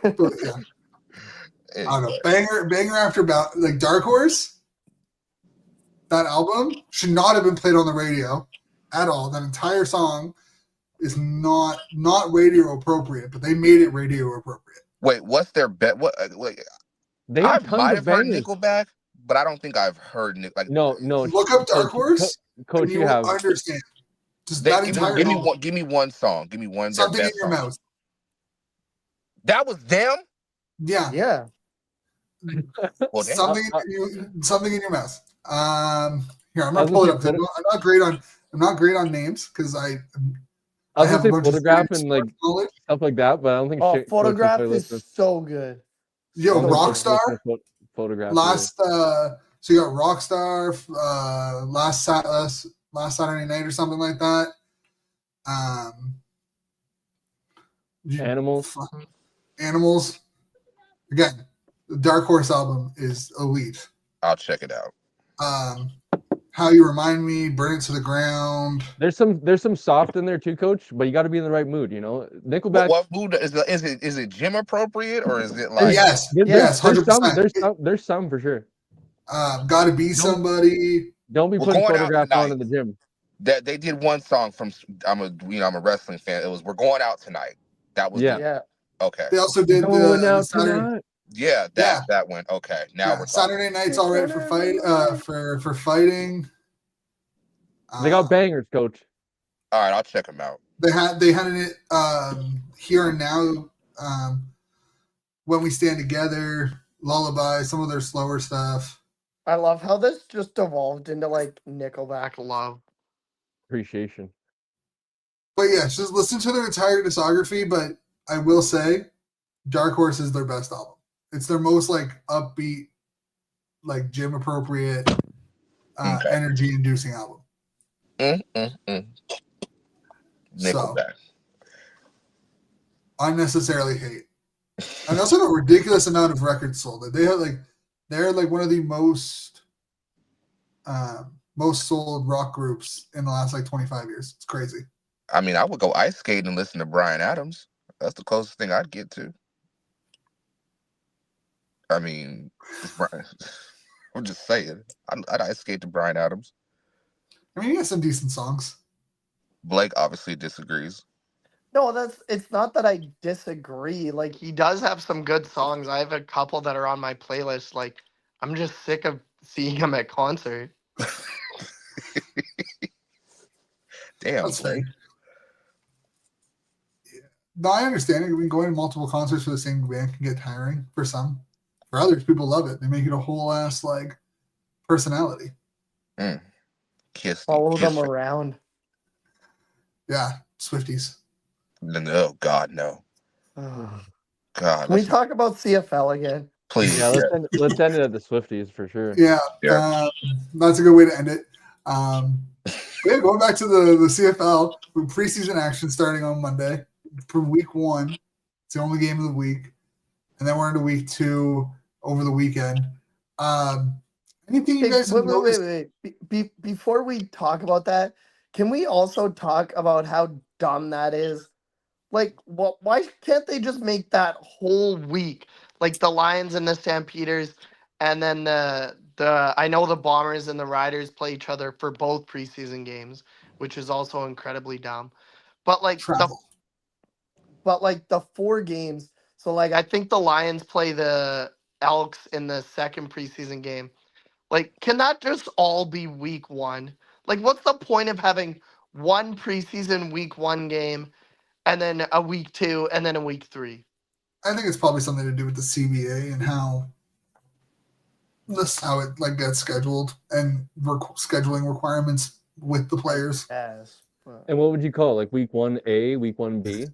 But yeah, I don't know. Banger after like Dark Horse. That album should not have been played on the radio at all. That entire song is not radio appropriate, but they made it radio appropriate. Wait, what's their bet? What? Wait, They I have tons might of have heard bangers. Nickelback, but I don't think I've heard No. Look up Dark Horse, Coach. and you You have will understand. Just that entire give me album. one. Give me one song. Give me one. Something their in best Your song. Mouth. That was them. Yeah. Yeah. Well, Something in your mouth. Here, I'm gonna pull it up. I'm not great on names because I was have gonna say a bunch of Photograph sports and like knowledge. stuff like that, but I don't think. Coach Photograph will play is with so good. Yo, this. Rockstar. Photograph. Last so you got Rockstar last Saturday night or something like that. Animals. Again, the Dark Horse album is elite. I'll check it out. How You Remind Me, Burn It to the Ground. There's some soft in there too, Coach, but you got to be in the right mood. You know, Nickelback. What mood is it gym appropriate or is it like? Yes, There's 100%. There's some for sure. Gotta Be Somebody. Don't be We're putting going out Photograph tonight. on in the gym. That they did one song from. I'm a wrestling fan. It was "We're Going Out Tonight." That was Yeah. okay. They also did Going out Saturday. tonight. Yeah, that went okay. Now we're talking. Saturday Night's all right for fighting. They got bangers, Coach. All right, I'll check them out. They had it Here and Now, When We Stand Together, Lullaby, some of their slower stuff. I love how this just evolved into like Nickelback love. Appreciation. But yeah, just listen to their entire discography. But I will say, Dark Horse is their best album. It's their most like upbeat, like gym appropriate, energy inducing album. Nickelback. Unnecessarily hate. And also a ridiculous amount of records sold. They're like one of the most sold rock groups in the last like 25 years. It's crazy. I mean, I would go ice skating and listen to Bryan Adams. That's the closest thing I'd get to. I mean, I'm just saying. I'd ice skate to Bryan Adams. I mean, he has some decent songs. Blake obviously disagrees. No, it's not that I disagree. Like, he does have some good songs. I have a couple that are on my playlist. Like, I'm just sick of seeing him at concert. Damn, That's Blake. Yeah. No, I understand it. I mean, going to multiple concerts for the same band can get tiring for some. For others, people love it. They make it a whole ass like personality. Follow them around. Yeah, Swifties. No, God, no. God. Can we talk about CFL again? Please. Yeah, let's end it at the Swifties for sure. Yeah, that's a good way to end it. Yeah, going back to the CFL, preseason action starting on Monday for week 1. It's the only game of the week. And then we're into week 2 over the weekend. Anything you guys have noticed? Wait. Before we talk about that, can we also talk about how dumb that is? Like, why can't they just make that whole week? Like the Lions and the Stampeders, and then the I know the Bombers and the Riders play each other for both preseason games, which is also incredibly dumb. But like the 4 games. So like I think the Lions play the Elks in the second preseason game. Like, can that just all be week 1? Like, what's the point of having one preseason week 1 game and then a week 2 and then a week 3? I think it's probably something to do with the CBA and how it like gets scheduled and scheduling requirements with the players. Yes. And what would you call it? Like week 1A, week 1B?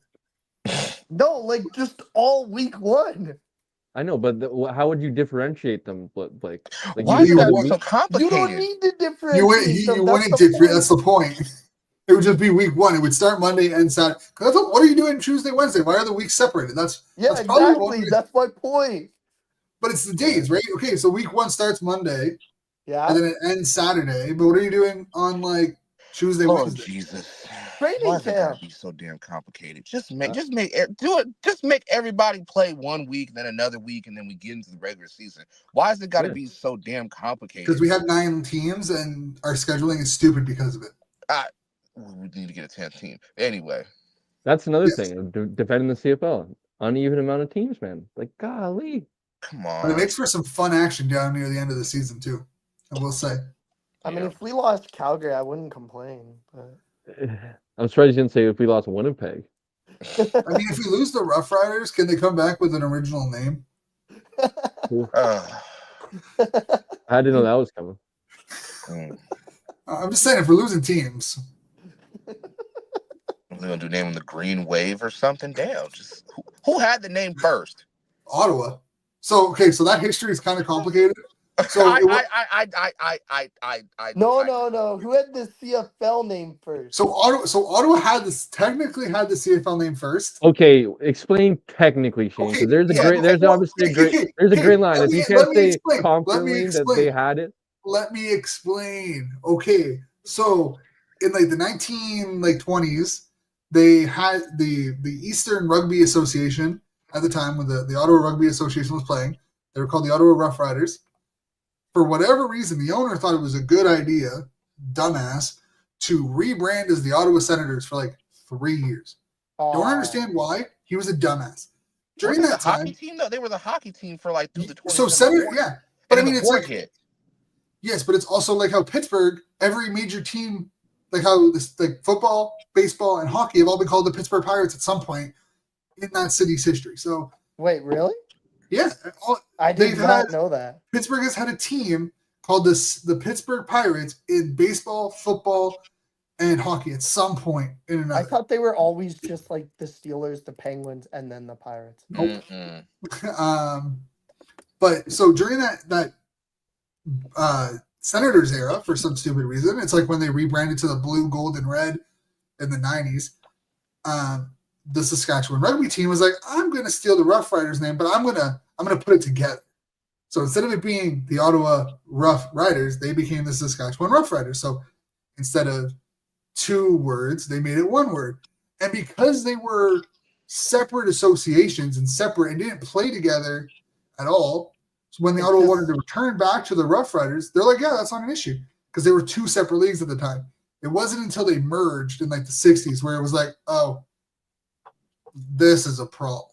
No, like just all week 1. I know, but how would you differentiate them? Like why is that so complicated? You don't need to differentiate them. You wouldn't differentiate. That's the point. It would just be week 1. It would start Monday and Saturday. What are you doing Tuesday, Wednesday? Why are the weeks separated? That's probably exactly. That's my point. But it's the days, right? Okay, so week 1 starts Monday. Yeah. And then it ends Saturday. But what are you doing on like Tuesday, Oh Wednesday? Jesus! Training Why is it gotta camp. be so damn complicated? Just make everybody play 1 week, then another week, and then we get into the regular season. Why is it got to be so damn complicated? Because we have 9 teams, and our scheduling is stupid because of it. We need to get a 10th team anyway. That's another thing. Defending the CFL, uneven amount of teams, man. Like, golly. Come on. But it makes for some fun action down near the end of the season too. I will say. I mean, if we lost Calgary, I wouldn't complain. But... I'm surprised you didn't say if we lost Winnipeg. I mean, if we lose the Rough Riders, can they come back with an original name? I didn't know that was coming. I'm just saying, if we're losing teams. We're going to name them the Green Wave or something? Damn. Just who had the name first? Ottawa. So that history is kind of complicated. So No. Who had the CFL name first? So Ottawa technically had the CFL name first. Okay, explain technically, Shane. Because there's a gray line. If you can't say confidently that they had it. Let me explain. Okay, so in like the 1920s, they had the Eastern Rugby Association at the time when the Ottawa Rugby Association was playing. They were called the Ottawa Rough Riders. For whatever reason, the owner thought it was a good idea, dumbass, to rebrand as the Ottawa Senators for like 3 years. Don't understand why. He was a dumbass. During that time, hockey team though, they were the hockey team for like through the 20s. So Senator, yeah, but I mean it's like yes, but it's also like how Pittsburgh, every major team, like how this like football, baseball, and hockey have all been called the Pittsburgh Pirates at some point in that city's history. So wait, really? Yeah, I did not know that. Pittsburgh has had a team called the Pittsburgh Pirates in baseball, football, and hockey at some point in another. I thought they were always just like the Steelers, the Penguins, and then the Pirates. Nope. But so during that Senators era, for some stupid reason, it's like when they rebranded to the blue, gold, and red in the 90s. The Saskatchewan rugby team was like, I'm going to steal the Rough Riders name, but I'm going to put it together. So instead of it being the Ottawa Rough Riders, they became the Saskatchewan Rough Riders. So instead of 2 words, they made it 1 word. And because they were separate associations and didn't play together at all, so when the Ottawa wanted to return back to the Rough Riders, they're like, yeah, that's not an issue. Because they were 2 separate leagues at the time. It wasn't until they merged in like the 60s where it was like, oh, this is a problem.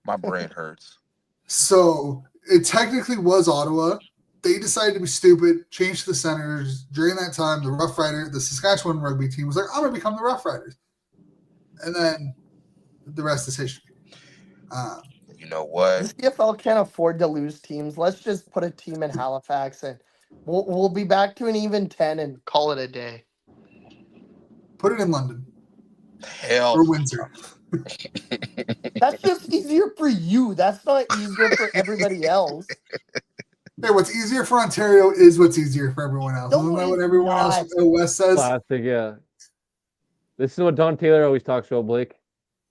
My brain hurts. So it technically was Ottawa. They decided to be stupid, changed to the Senators. During that time, the Saskatchewan rugby team was like, I'm going to become the Rough Riders. And then the rest is history. You know what? The CFL can't afford to lose teams. Let's just put a team in Halifax and we'll be back to an even 10 and call it a day. Put it in London. Hell. Or Windsor. That's just easier for you. That's not easier for everybody else. Hey, what's easier for Ontario is what's easier for everyone else. No, Isn't that what everyone else in West says? Classic, yeah. This is what Don Taylor always talks about, Blake.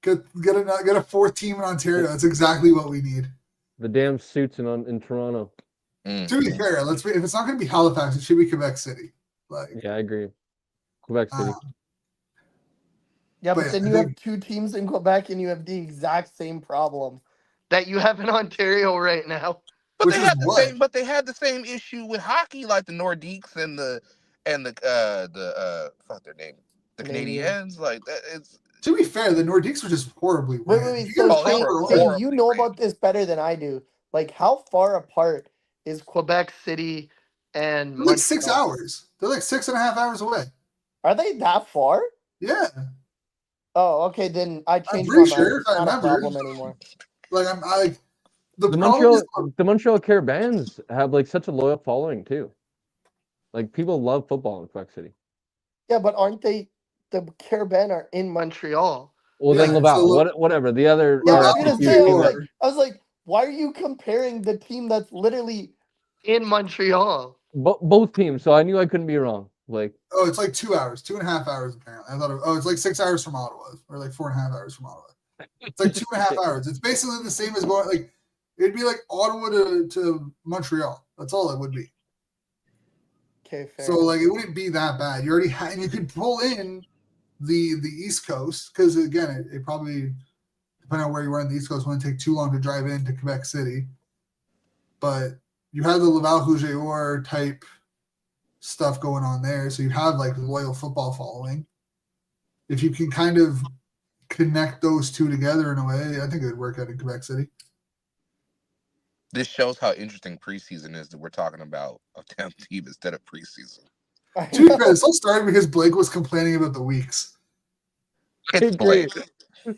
Get a 4th team in Ontario. That's exactly what we need. The damn suits in Toronto. To be fair, if it's not going to be Halifax, it should be Quebec City. Yeah, I agree. Quebec City. Yeah, but then you have 2 teams in Quebec and you have the exact same problem that you have in Ontario right now. But they had the same issue with hockey, like the Nordiques and the fuck their name, the Canadiens. Like that. It's to be fair, the Nordiques were just horribly. Wait. So you know about this better than I do. Like, how far apart is Quebec City and like 6 hours? They're like 6.5 hours away. Are they that far? Yeah. Oh, okay. Then I changed my mind. It's not a problem anymore. Like the Montreal Carabins have like such a loyal following too. Like people love football in Quebec City. Yeah, but aren't they? The Carabins are in Montreal. Well, then Laval, whatever. The other. Yeah, I was like, why are you comparing the team that's literally in Montreal? Both teams. So I knew I couldn't be wrong. Like, Oh, it's like 2 hours, 2.5 hours apparently. I thought, it's like 6 hours from Ottawa, or like 4.5 hours from Ottawa. It's like 2.5 hours. It's basically the same as going like it'd be like Ottawa to Montreal. That's all it would be. Okay, fair. So like it wouldn't be that bad. You already and you could pull in the East Coast because again, it probably depending on where you are in the East Coast wouldn't take too long to drive into Quebec City. But you have the Laval Rouge type stuff going on there, so you have like loyal football following. If you can kind of connect those two together in a way, I think it would work out in Quebec City. This shows how interesting preseason is that we're talking about a 10th team instead of preseason. To be fair, this all started because Blake was complaining about the weeks. It's Blake.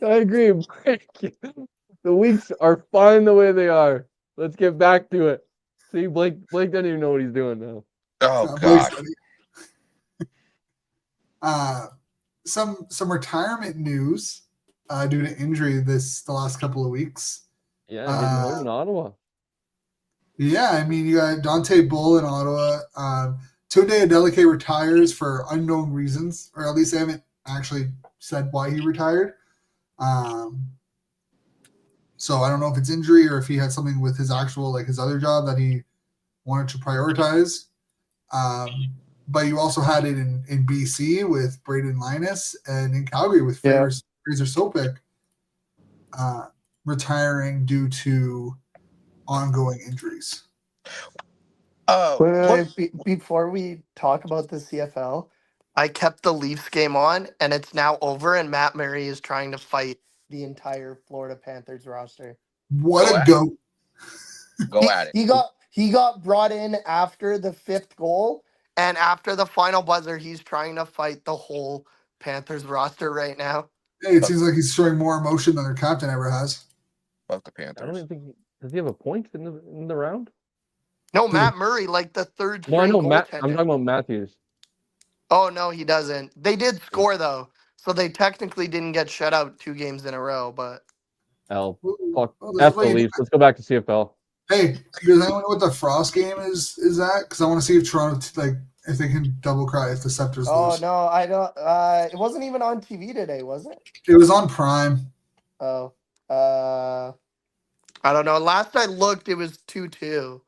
I agree. The weeks are fine the way they are. Let's get back to it. See, Blake doesn't even know what he's doing now. Oh Blake's God. Some retirement news due to injury the last couple of weeks. Yeah, getting home in Ottawa. Yeah, I mean, you got Dante Bull in Ottawa. Tunde Adeleke retires for unknown reasons, or at least they haven't actually said why he retired. So I don't know if it's injury or if he had something with his actual, like his other job that he wanted to prioritize. But you also had it in BC with Braden Linus and in Calgary with Fraser Sopik retiring due to ongoing injuries. Before we talk about the CFL, I kept the Leafs game on, and it's now over, and Matt Murray is trying to fight the entire Florida Panthers roster. What a goat. Go at it. He got brought in after the 5th goal, and after the final buzzer, he's trying to fight the whole Panthers roster right now. Hey, it seems like he's showing more emotion than their captain ever has. Fuck the I don't Panthers. even think does he have a point in the round? No, Matt Murray, like the third string No, I know goaltender. I'm talking about Matthews. Oh, no, he doesn't. They did score, though, so they technically didn't get shut out 2 games in a row, but... Fuck. F the Leafs. Let's go back to CFL. Hey, does anyone know what the Frost game is at? Because I want to see if Toronto, if they can double cry if the Scepters lose. Oh, no, I don't... it wasn't even on TV today, was it? It was on Prime. Oh. I don't know. Last I looked, it was 2-2.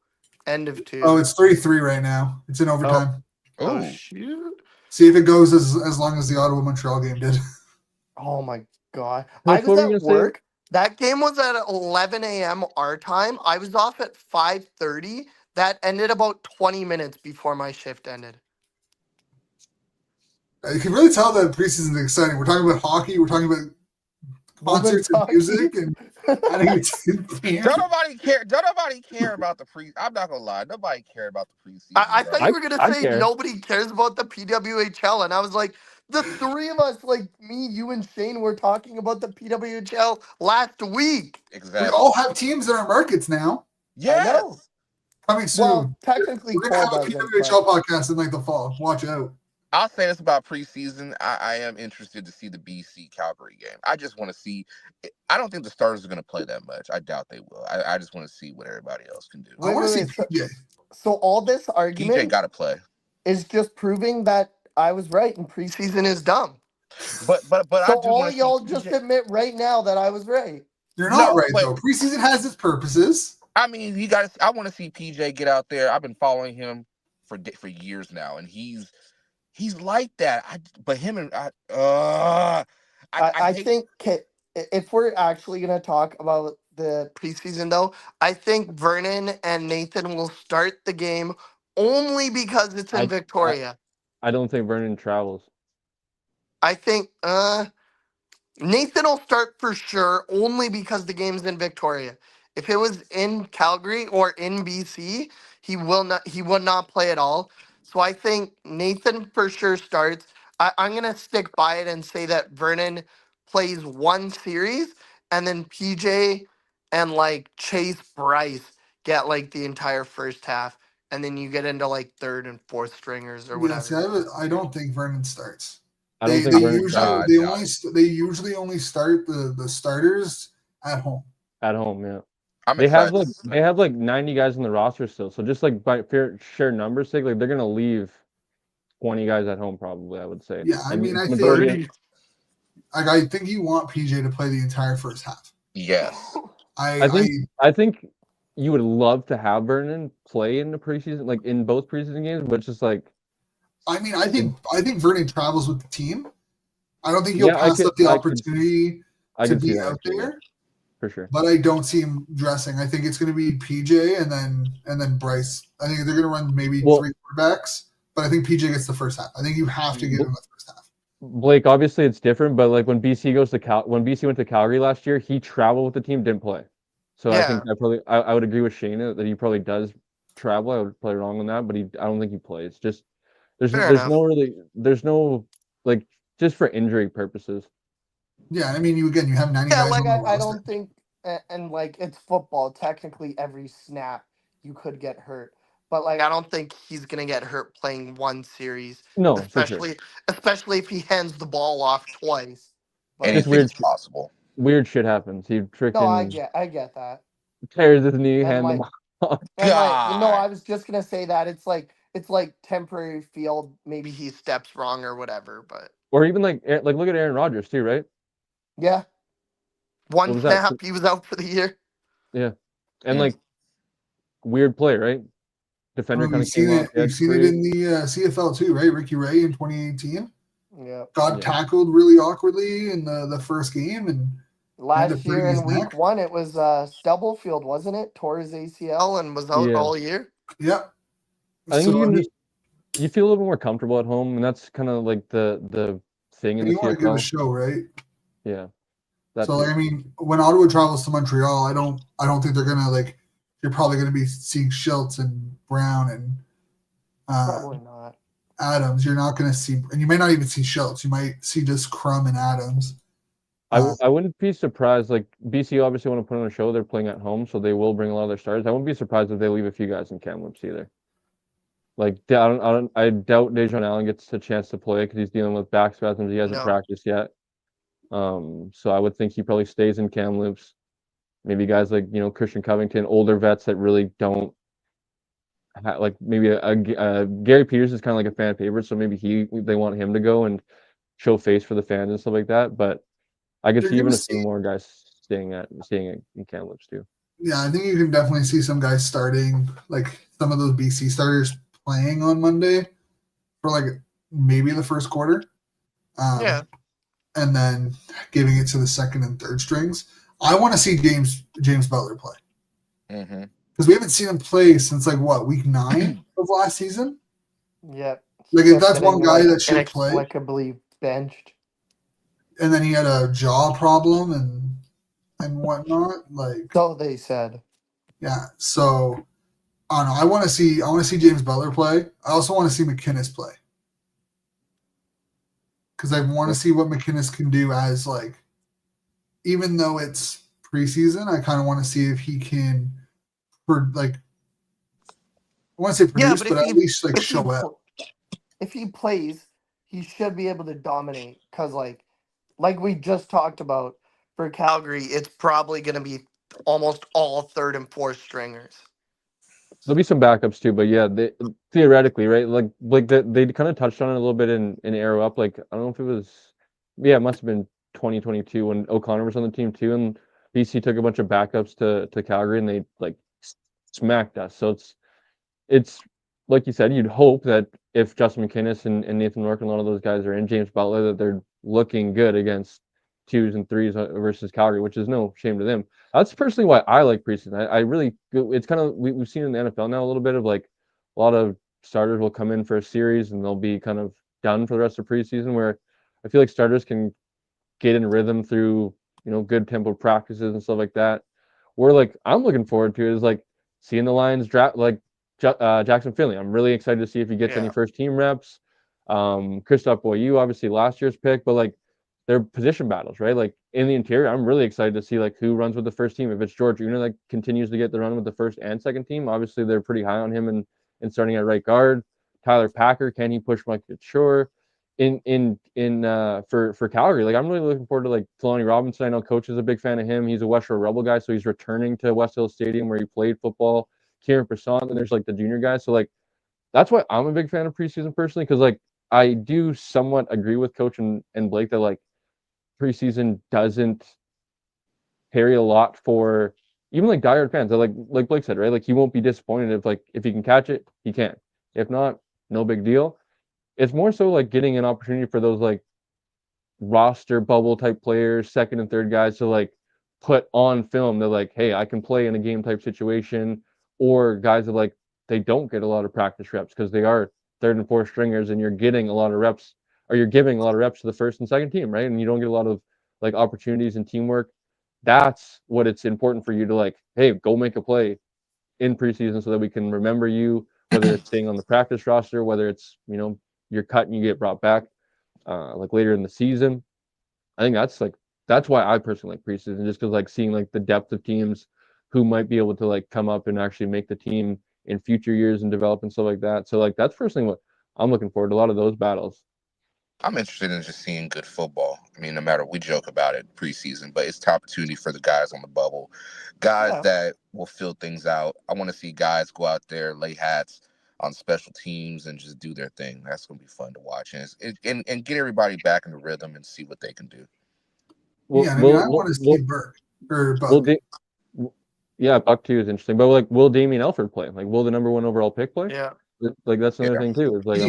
End of 2. Oh, it's 3-3 right now. It's in overtime. Oh, shoot. See if it goes as long as the Ottawa Montreal game did. Oh, my God. What I was were you at gonna say? work. That game was at 11 a.m. our time. I was off at 5:30. That ended about 20 minutes before my shift ended. You can really tell that preseason is exciting. We're talking about hockey. We're talking about concerts and music, and I think it's Don't nobody care about the pre. I'm not gonna lie. Nobody cared about the preseason. I thought you were gonna say care. nobody cares about the PWHL, and I was like, the 3 of us, like me, you, and Shane, were talking about the PWHL last week. Exactly. We all have teams in our markets now. Yes. I know. Coming soon. Well, technically, we're gonna have a PWHL podcast in like the fall. Watch out. I'll say this about preseason. I am interested to see the BC Calgary game. I just want to see. I don't think the starters are going to play that much. I doubt they will. I just want to see what everybody else can do. I want to see PJ. So all this argument PJ got to play. Is just proving that I was right and preseason is dumb. But so I do all y'all just admit right now that I was right. You're not right though. Preseason has its purposes. I mean, I want to see PJ get out there. I've been following him for years now, and he's like that. I think if we're actually gonna talk about the preseason, though, I think Vernon and Nathan will start the game only because it's in Victoria. I don't think Vernon travels. I think Nathan will start for sure only because the game's in Victoria. If it was in Calgary or in BC, he would not play at all. So I think Nathan for sure starts. I'm gonna stick by it and say that Vernon plays 1 series, and then PJ and like Chase Bryce get like the entire first half, and then you get into like 3rd and 4th stringers or whatever. Yeah, I don't think Vernon starts. They usually only start the starters at home. At home, yeah. They have like 90 guys on the roster still. So just like by sheer numbers sake, like they're gonna leave 20 guys at home, probably, I would say. Yeah, I mean, I think majority I think you want PJ to play the entire first half. Yes. I think you would love to have Vernon play in the preseason, like in both preseason games, but it's just like I think Vernon travels with the team. I don't think he'll Yeah, pass up the opportunity I to could see be that out actually, there. for sure. But I don't see him dressing. I think it's going to be PJ and then Bryce. I think they're going to run maybe 3 quarterbacks, but I think PJ gets the first half. I think you have to give him the first half. Blake, obviously it's different, but like when BC went to Calgary last year, he traveled with the team, didn't play. So I think I would agree with Shayna that he probably does travel. I would play wrong on that, but I don't think he plays. Just there's no like just for injury purposes. Yeah, I mean, you have 90 guys on the roster. I don't think, and like it's football. Technically, every snap you could get hurt, but like I don't think he's gonna get hurt playing one series. No, especially if he hands the ball off twice. But anything is possible. Weird shit happens. He I get that. Tears his knee, hand like, the ball. I was just gonna say that it's like temporary field. Maybe he steps wrong or whatever, but or even like look at Aaron Rodgers too, right? Yeah. One snap, he was out for the year. Yeah. And like weird play, right? Defender kind of came off. You've seen it in the CFL too, right? Ricky Ray in 2018. Yeah. Got tackled really awkwardly in the first game, and last year in week 1 it was Stubblefield, wasn't it? Tore his ACL and was out all year. Yeah. I think you feel a little more comfortable at home, and that's kind of like the thing in the CFL. You want to give a show, right? Yeah. So I mean, when Ottawa travels to Montreal, I don't think they're gonna like. You're probably gonna be seeing Schultz and Brown and probably not Adams. You're not gonna see, and you may not even see Schultz. You might see just Crum and Adams. I wouldn't be surprised. Like BC obviously want to put on a show. They're playing at home, so they will bring a lot of their starters. I wouldn't be surprised if they leave a few guys in Kamloops either. Like I doubt Dejon Allen gets a chance to play because he's dealing with back spasms. He hasn't practiced yet. So I would think he probably stays in Kamloops. Maybe guys like Christian Covington, older vets that really don't like maybe Gary Peters is kind of like a fan favorite, so maybe they want him to go and show face for the fans and stuff like that. But I could see even a few more guys staying in Kamloops too. Yeah, I think you can definitely see some guys starting, like some of those BC starters playing on Monday for like maybe the first quarter. And then giving it to the second and third strings. I want to see James Butler play. Because we haven't seen him play since week 9 of last season. Yep. Like if that's one guy that should play. Inexplicably benched. And then he had a jaw problem and whatnot. So they said. Yeah. So I don't know. I want to see James Butler play. I also want to see McInnes play. Because I want to see what McInnes can do as even though it's preseason, I kind of want to see if he can, I want to say produce, but at least show out. If he plays, he should be able to dominate. Because like we just talked about, for Calgary, it's probably going to be almost all third and fourth stringers. There'll be some backups too, but yeah, theoretically, right? Like they kind of touched on it a little bit in Arrow Up. Like I don't know if it was, it must have been 2022 when O'Connor was on the team too, and BC took a bunch of backups to Calgary, and they smacked us. So it's like you said, you'd hope that if Justin McInnes and Nathan Rourke and a lot of those guys are in, James Butler, that they're looking good against 2s and 3s versus Calgary, which is no shame to them. That's personally why I like preseason. I really, it's kind of, we've seen in the NFL now a little bit of a lot of starters will come in for a series and they'll be kind of done for the rest of preseason, where I feel like starters can get in rhythm through, good tempo practices and stuff like that. Where I'm looking forward to is seeing the Lions draft Jackson Finley. I'm really excited to see if he gets any first team reps. Christophe Boyu, obviously last year's pick, but they're position battles, right? In the interior, I'm really excited to see who runs with the first team. If it's George Una that continues to get the run with the first and second team, obviously they're pretty high on him and starting at right guard. Tyler Packer, can he push Mike Couture? For Calgary, I'm really looking forward to Kalani Robinson. I know Coach is a big fan of him. He's a West Shore Rebel guy, so he's returning to West Hill Stadium where he played football. Kieran Persson, and there's the junior guys. So that's why I'm a big fan of preseason personally, because I do somewhat agree with Coach and Blake that like preseason doesn't carry a lot for even like diehard fans. Like Blake said, right? Like he won't be disappointed if he can catch it, he can. If not, no big deal. It's more so like getting an opportunity for those like roster bubble type players, second and third guys to like put on film that like, hey, I can play in a game type situation, or guys that like they don't get a lot of practice reps because they are third and fourth stringers, and you're getting a lot of reps, or you're giving a lot of reps to the first and second team, right? And you don't get a lot of like opportunities and teamwork. That's what it's important for you to like, hey, go make a play in preseason so that we can remember you, whether it's staying on the practice roster, whether it's, you know, you're cut and you get brought back like later in the season. I think that's why I personally like preseason, just because like seeing like the depth of teams who might be able to like come up and actually make the team in future years and develop and stuff like that. So like that's personally what I'm looking forward to, a lot of those battles. I'm interested in just seeing good football. I mean, no matter, we joke about it preseason, but it's the opportunity for the guys on the bubble, guys that will fill things out. I want to see guys go out there, lay hats on special teams, and just do their thing. That's going to be fun to watch, and get everybody back in the rhythm and see what they can do. I want to see Burke or Buck. Yeah, Buck too is interesting, but like, will Damien Elford play? Like, will the number 1 overall pick play? Yeah, like that's another thing too. Is like,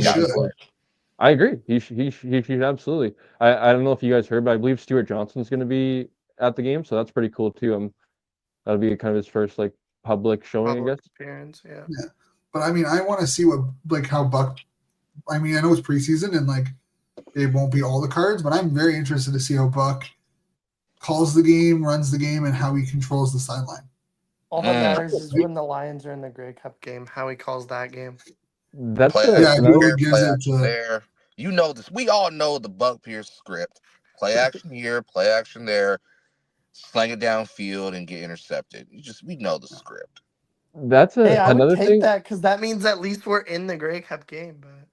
I agree. He should absolutely. I don't know if you guys heard, but I believe Stuart Johnson's going to be at the game, so that's pretty cool too. That'll be kind of his first like public showing, I guess. Appearance, yeah. But I mean, I want to see what like how Buck. I mean, I know it's preseason and like it won't be all the cards, but I'm very interested to see how Buck calls the game, runs the game, and how he controls the sideline. All that matters is when the Lions are in the Grey Cup game, how he calls that game. That's there. You know this. We all know the Buck Pierce script. Play action here, play action there, slang it downfield and get intercepted. We know the script. That's another thing. That because that means at least we're in the Grey Cup game. But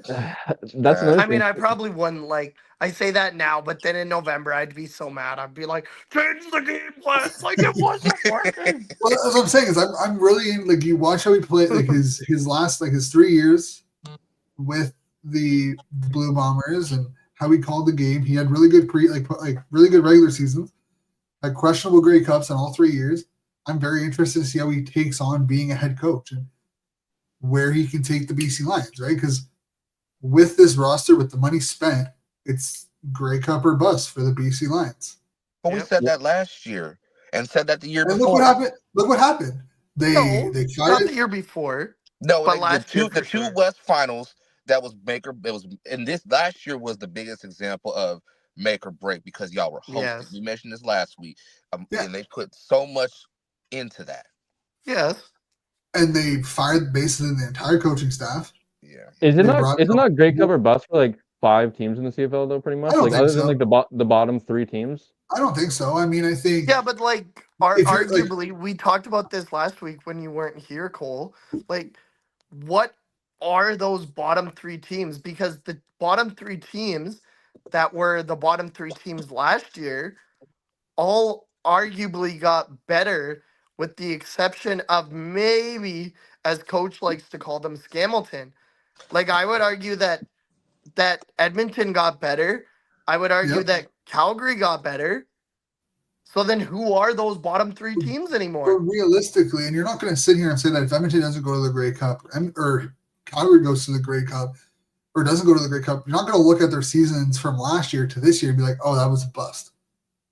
that's another thing. I mean, I probably wouldn't like. I say that now, but then in November I'd be so mad. I'd be like, change the game plan. Like it wasn't working. Well, that's what I'm saying is I'm really in, like, you watch how he played like his last like his 3 years with the Blue Bombers and how he called the game. He had really good really good regular seasons, had questionable Grey Cups in all 3 years. I'm very interested to see how he takes on being a head coach and where he can take the BC Lions, right? Because with this roster, with the money spent, it's Grey Cup or bust for the BC Lions. Well, we said that last year and said that the year before. Look what happened. They not the year before. No, but the two West Finals that was Maker. It was, and this last year was the biggest example of make or break because y'all were hosting. Yes. We mentioned this last week, and they put so much into that. Yes. And they fired basically the entire coaching staff. Yeah. Is it not Grey Cup or bust for like 5 teams in the CFL though? Pretty much, like other than like the bottom 3 teams. I don't think so. I mean, I think but like arguably, we talked about this last week when you weren't here, Cole. Like, what are those bottom 3 teams? Because the bottom 3 teams that were the bottom 3 teams last year all arguably got better, with the exception of maybe, as Coach likes to call them, Scamilton. Like, I would argue that Edmonton got better. I would argue that Calgary got better. So then who are those bottom 3 teams anymore? But realistically, and you're not going to sit here and say that if Edmonton doesn't go to the Grey Cup or Calgary goes to the Grey Cup or doesn't go to the Grey Cup, you're not going to look at their seasons from last year to this year and be like, oh, that was a bust.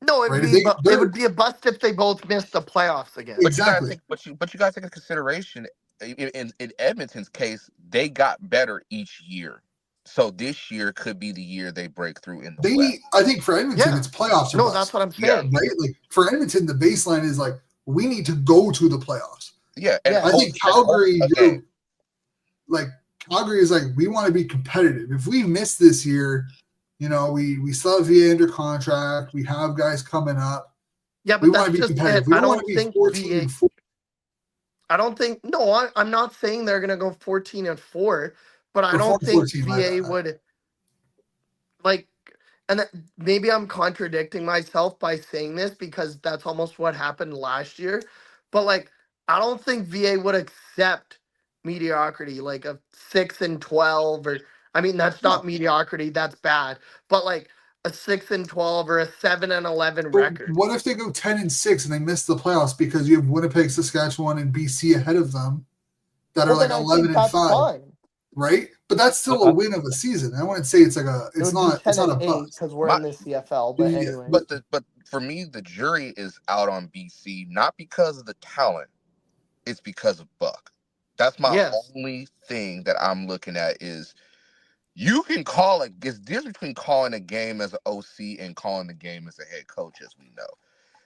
No, it would be a bust if they both missed the playoffs again. Exactly. But you got to take into consideration, in Edmonton's case, they got better each year. So this year could be the year they break through in the West. I think for Edmonton, it's playoffs or bust. That's what I'm saying. Right? Like for Edmonton, the baseline is like, we need to go to the playoffs. Yeah. And I think Calgary, Calgary is like, we want to be competitive. If we miss this year, you know, we still have VA under contract. We have guys coming up. Yeah, but we want to be competitive. We don't want to be 14-4. I don't think. No, I'm not saying they're going to go 14-4, but I don't think VA would. Like, and maybe I'm contradicting myself by saying this because that's almost what happened last year. But like, I don't think VA would accept mediocrity, like a 6-12 or I mean, that's not mediocrity. That's bad. But like a 6-12 or a 7-11 But record. what if they go 10-6 and they miss the playoffs because you have Winnipeg, Saskatchewan, and BC ahead of them that are Well, like then I think 11-5, that's fine. right? But that's still a win of a season. I wouldn't say it's like a. It It's would be not. It's not a 10-8 bust. because we're My- in the CFL. But Yeah, anyway, But for me, the jury is out on BC, not because of the talent, it's because of Buck. That's my yes, only thing that I'm looking at is you can call it. It's different between calling a game as an OC and calling the game as a head coach, as we know.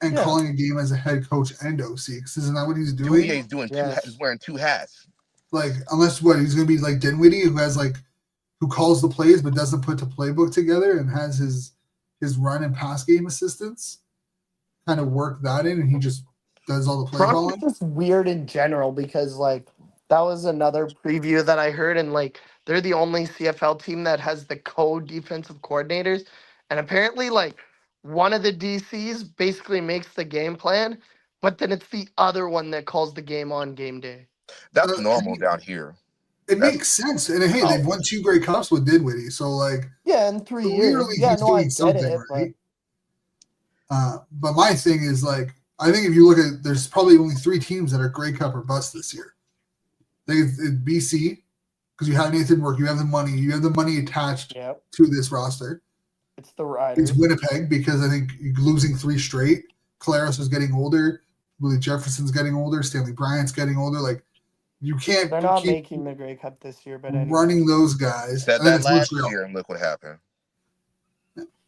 and Yeah. calling a game as a head coach and OC, 'cause isn't that what he's doing? Duvier is doing Yes. he's wearing two hats. Like, unless what he's gonna be like Dinwiddie, who calls the plays but doesn't put the playbook together and has his run and pass game assistants kind of work that in, and he just does all the play Toronto's calling. just weird in general because like that was another preview that I heard, and like they're the only CFL team that has the co-defensive coordinators, and apparently like one of the DCs basically makes the game plan, but then it's the other one that calls the game on game day. That's Uh, normal down here. It That's- makes sense, and hey, they've won 2 Grey Cups with Dinwiddie, so like Yeah, in 3 years. clearly Yeah, he's no, I doing get something it, right. But my thing is like, I think if you look at, there's probably only 3 teams that are Grey Cup or bust this year. I think it's BC because you have Nathan Work, you have the money attached yeah, to this roster. it's the Riders. It's Winnipeg because I think losing 3 straight. Claris is getting older. Willie Jefferson's getting older. Stanley Bryant's getting older. Like you can't They're not keep making the Grey Cup this year, but anyway. running those guys. Said And then that it's last Montreal. year, and look what happened.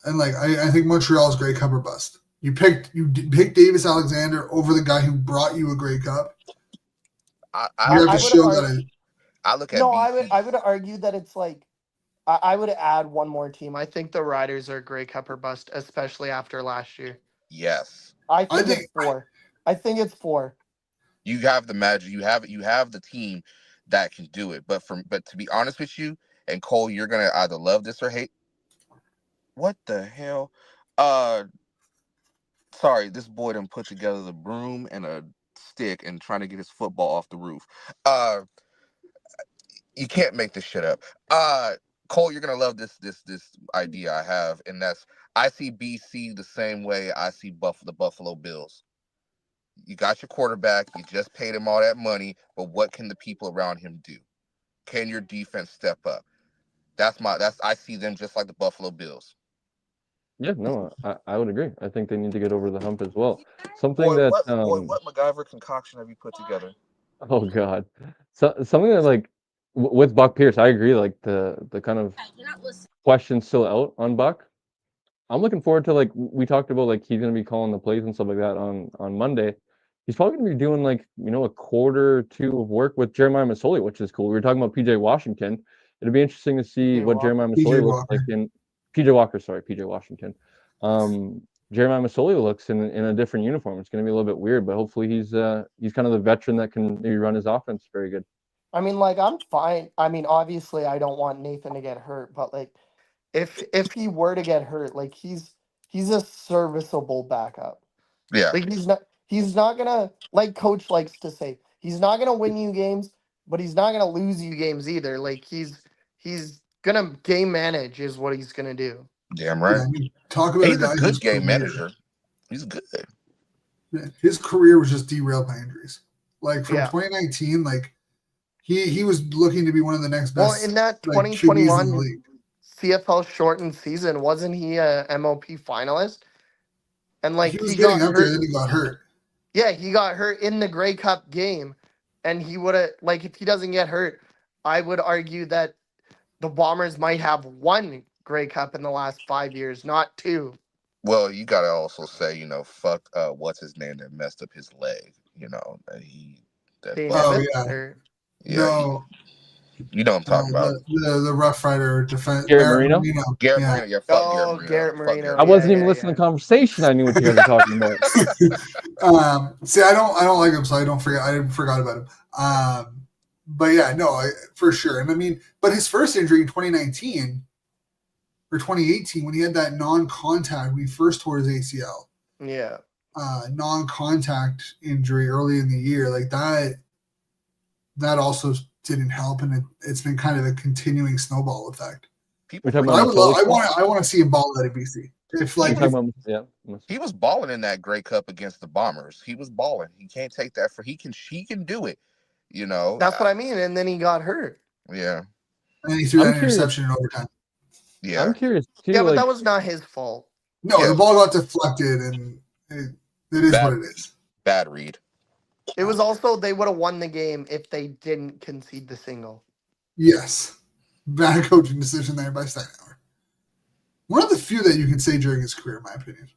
And like I think Montreal's Grey Cup or bust. You picked Davis Alexander over the guy who brought you a Grey Cup. I You have I to would show argue- that. I look at No, BC. I would argue that it's like I would add one more team. I think the Riders are Grey Cup or bust, especially after last year. Yes, I think think- it's 4. I think it's 4. you have the magic. You have the team that can do it. But to be honest with you, and Cole, you're gonna either love this or hate. What the hell? Sorry, this boy done put together the broom and a stick and trying to get his football off the roof. You can't make this shit up. Cole, you're gonna love this idea I have, and that's I see BC the same way I see the Buffalo Bills. You got your quarterback, you just paid him all that money, but what can the people around him do? Can your defense step up? I see them just like the Buffalo Bills. Yeah, no, I would agree. I think they need to get over the hump as well. Something Boy, that what MacGyver concoction have you put together? oh god, something that like with Buck Pierce, I agree. Like the kind of question still out on Buck. I'm looking forward to like we talked about like he's gonna be calling the plays and stuff like that on Monday. He's probably gonna be doing like a quarter or 2 of work with Jeremiah Masoli, which is cool. We were talking about PJ Washington. It'd be interesting to see what Jeremiah Masoli looks like in PJ Washington. Jeremiah Masoli looks in a different uniform. It's going to be a little bit weird, but hopefully he's kind of the veteran that can maybe run his offense very good. I mean, like I'm fine. I mean, obviously I don't want Nathan to get hurt, but like if he were to get hurt, like he's a serviceable backup. Yeah. Like he's not gonna, like coach likes to say, he's not gonna win you games, but he's not gonna lose you games either. Like he's gonna game manage is what he's gonna do. Damn right. Yeah, I mean, talk about He's a guy a good whose game career- manager. He's good. Yeah, his career was just derailed by injuries. Like from Yeah. 2019, like he was looking to be one of the next best. Well, in that like, QBs in the 2021 league. CFL shortened season, wasn't he a MOP finalist? And like He was he getting got up there, hurt. then he got hurt. Yeah, he got hurt in the Grey Cup game, and he would have, like, if he doesn't get hurt, I would argue that the Bombers might have 1 Grey Cup in the last 5 years, not 2. Well, you gotta also say, fuck what's his name that messed up his leg, Dane Oh, Evans, yeah. or- No, you know what I'm talking about. the Rough Rider defense. Garrett Marino? Garrett Yeah. Marino, yeah, fuck Oh, Garrett Fuck Marino. I wasn't Yeah, even yeah, listening yeah. to the conversation. I knew what you guys were talking about. See, I don't like him, so I forgot about him. But yeah, no, for sure. And I mean, but his first injury in 2019 or 2018, when he had that non-contact, when he first tore his ACL, Yeah. non-contact injury early in the year, like that also didn't help, and it's been kind of a continuing snowball effect. People talking But about I want to see him ball at BC. If like he was balling in that Grey Cup against the Bombers. He was balling. He can't take that for he can do it. You know. That's what I mean. And then he got hurt. Yeah. and he threw I'm that interception in overtime. Yeah. I'm curious too. Yeah, but like, that was not his fault. No, Yeah. the ball got deflected, and it is Bad what it is. Bad read. It was also they would have won the game if they didn't concede the single. Yes. Bad coaching decision there by Steinhauer. One of the few that you can say during his career, in my opinion.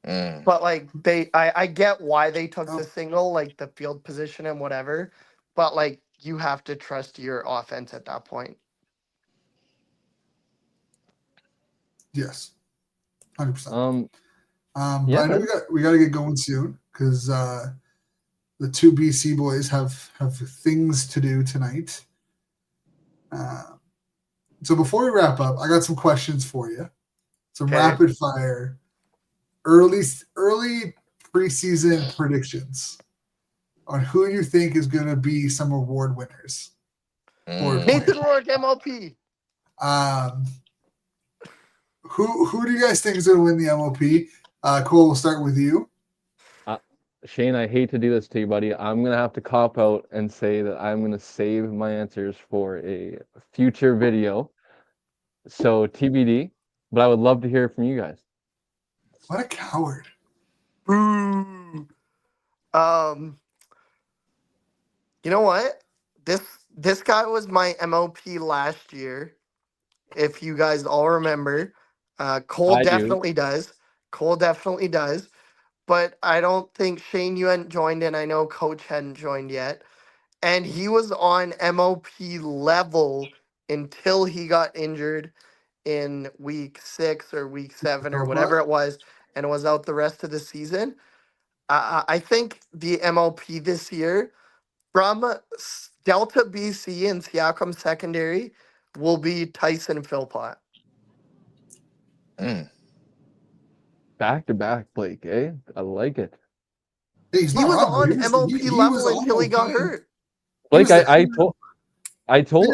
Mm. But like I get why they took Oh. the single, like the field position and whatever. But like you have to trust your offense at that point. Yes. 100%. yeah, but I know we got to get going soon because the two BC boys have things to do tonight. So before we wrap up, I got some questions for you. Some Okay. rapid fire, early preseason predictions on who you think is going to be some award winners. Nathan Rourke, MLP. Who do you guys think is going to win the MLP? Cole, we'll start with you. Shane, I hate to do this to you, buddy. I'm gonna have to cop out and say that I'm gonna save my answers for a future video. So TBD, but I would love to hear from you guys. What a coward. Boo. You know what? This guy was my MLP last year. If you guys all remember, Cole I do. definitely does. Cole definitely does. But I don't think Shane, you hadn't joined, and I know Coach hadn't joined yet. And he was on MLP level until he got injured in week 6 or week 7 or whatever it was, and was out the rest of the season. I think the MLP this year from Delta BC and Siakam secondary will be Tyson Philpott. Back to back, Blake. Eh? I like it. Hey, he's He not was wrong, on though. MLP He level was on until he got MLP. hurt. Blake, was I the told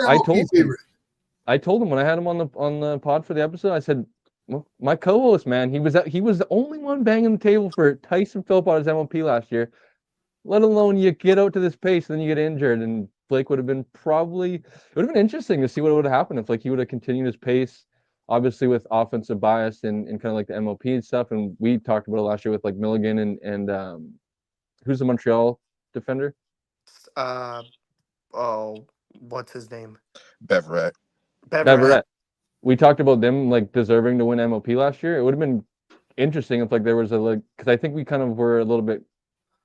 favorite. I told him when I had him on the pod for the episode. I said, well, my co-host, man, he was the only one banging the table for Tyson Philpott as MLP last year. Let alone you get out to this pace, and then you get injured, and Blake would have been interesting to see what would have happened if like he would have continued his pace, obviously with offensive bias and kind of like the MLP and stuff. And we talked about it last year with like Milligan and who's the Montreal defender? What's his name? Beverett. Beverett. We talked about them like deserving to win MLP last year. It would have been interesting if like there was because I think we kind of were a little bit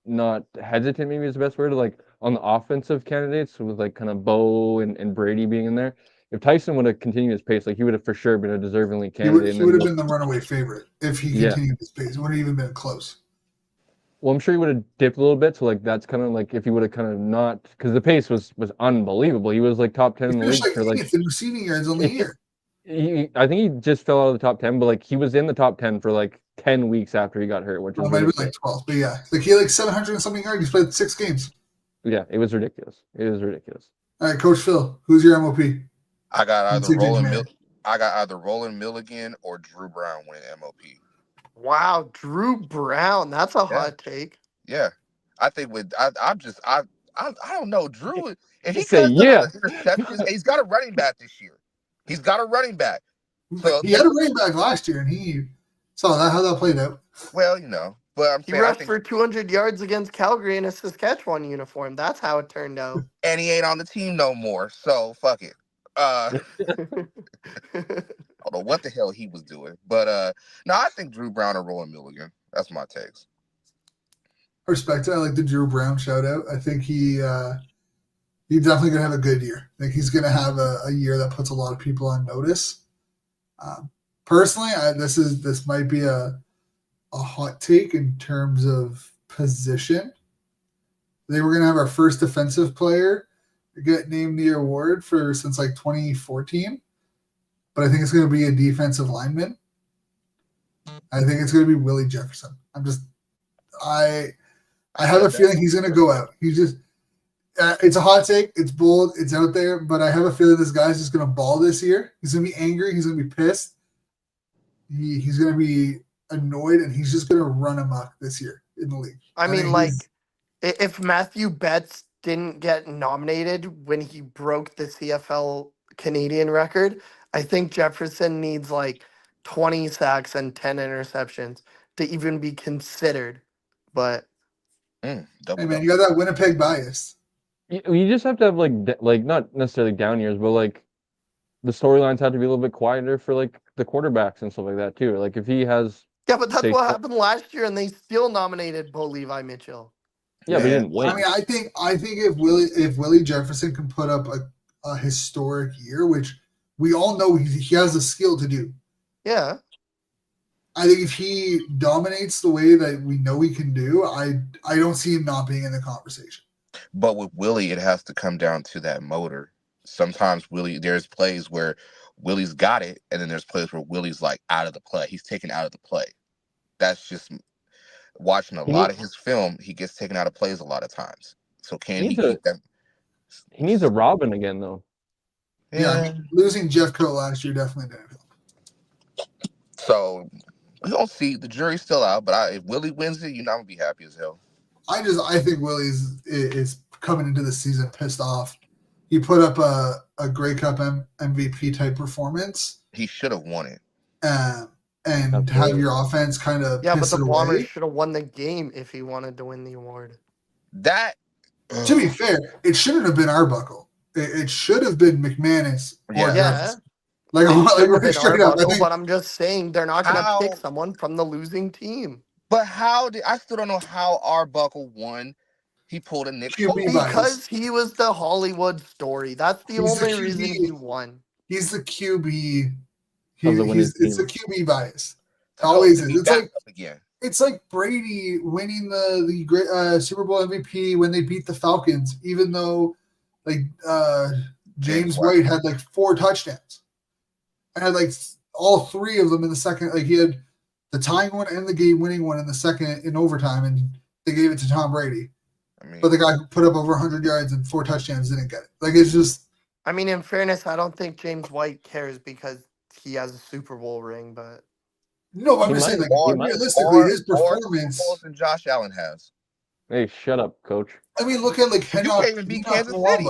not hesitant, maybe is the best word, like on the offensive candidates with like kind of Bo and Brady being in there. If Tyson would have continued his pace, like he would have for sure been a deservingly candidate. He would have been the runaway favorite if he continued his pace. It wouldn't have even been close. Well, I'm sure he would have dipped a little bit. So like that's kind of like if he would have kind of not, because the pace was unbelievable. He was like top 10 in the league for like in receiving yards on the year. I think he just fell out of the top 10, but like he was in the top 10 for like 10 weeks after he got hurt, which is might have been like 12, but yeah, like he had like 700 and something yards. He's played 6 games. Yeah, it was ridiculous. It was ridiculous. All right, Coach Phil, who's your MOP? I got either Roland Milligan or Drew Brown winning MOP. Wow, Drew Brown. That's a hot take. Yeah. I think I don't know. Drew, if he say interceptions, he's got a running back this year. He's got a running back. So he had a running back last year, and he saw how that played out. Well, you know, but I'm saying he rushed for 200 yards against Calgary in a Saskatchewan uniform. That's how it turned out. And he ain't on the team no more. So fuck it. I don't know what the hell he was doing, but no, I think Drew Brown or Roland Milligan. That's my takes. Respect it. I like the Drew Brown shout out. I think he's definitely gonna have a good year. I think he's gonna have a year that puts a lot of people on notice. Personally, this might be a hot take in terms of position. They were gonna have our first defensive player get named the award since like 2014, but I think it's going to be a defensive lineman. I think it's going to be Willie Jefferson. I have a feeling he's going to go out. It's a hot take. It's bold. It's out there. But I have a feeling this guy's just going to ball this year. He's going to be angry. He's going to be pissed. He's going to be annoyed, and he's just going to run amok this year in the league. I mean, think like, he's- if Matthew Betts didn't get nominated when he broke the CFL Canadian record, I think Jefferson needs like 20 sacks and 10 interceptions to even be considered. But hey Double. man, you got that Winnipeg bias. You just have to have like not necessarily down years, but like the storylines have to be a little bit quieter for like the quarterbacks and stuff like that too. Like if he has, yeah, but that's Say what so. happened last year, and they still nominated Bo Levi Mitchell. yeah, but he Yeah. didn't win. I mean, I think if Willie Jefferson can put up a historic year, which we all know he has the skill to do. Yeah. I think if he dominates the way that we know he can do, I don't see him not being in the conversation. But with Willie, it has to come down to that motor. Sometimes there's plays where Willie's got it, and then there's plays where Willie's like out of the play. He's taken out of the play. That's just watching a lot of his film. He gets taken out of plays a lot of times. So can he keep them? He needs a Robin again though. Yeah, losing Jeff Coe last year definitely didn't help. So we don't see, the jury's still out. But if Willie wins it, I'm gonna be happy as hell. I think Willie's is coming into the season pissed off. He put up a Grey Cup MVP type performance. He should have won it. And have your offense kind of Yeah, but piss the it Bombers away. should have won the game if he wanted to win the award. That To be fair, it shouldn't have been Arbuckle. It should have been McManus. Or Yeah. Jefferson. Like Should've we're been straight up. I Arbuckle, think but I'm just saying they're not going to How- pick someone from the losing team. But I still don't know how Arbuckle won. He pulled a Nick QB Foles. bias. Because he was the Hollywood story. That's the He's the only QB. reason he won. he's the QB. Of the winning It's team. the QB bias. It always is. He's It's back like up again. it's like Brady winning the great Super Bowl MVP when they beat the Falcons, even though like James White had like 4 touchdowns. And had like all 3 of them in the second. Like he had the tying one and the game winning one in the second in overtime, and they gave it to Tom Brady. I mean, But the guy who put up over 100 yards and 4 touchdowns didn't get it. Like it's just I mean, in fairness, I don't think James White cares because he has a Super Bowl ring, but no. I'm He just might- saying, like he might. realistically, his more performance. Super Bowls than Josh Allen has. Hey, shut up, coach. I mean, look at like You can't even beat Kansas City.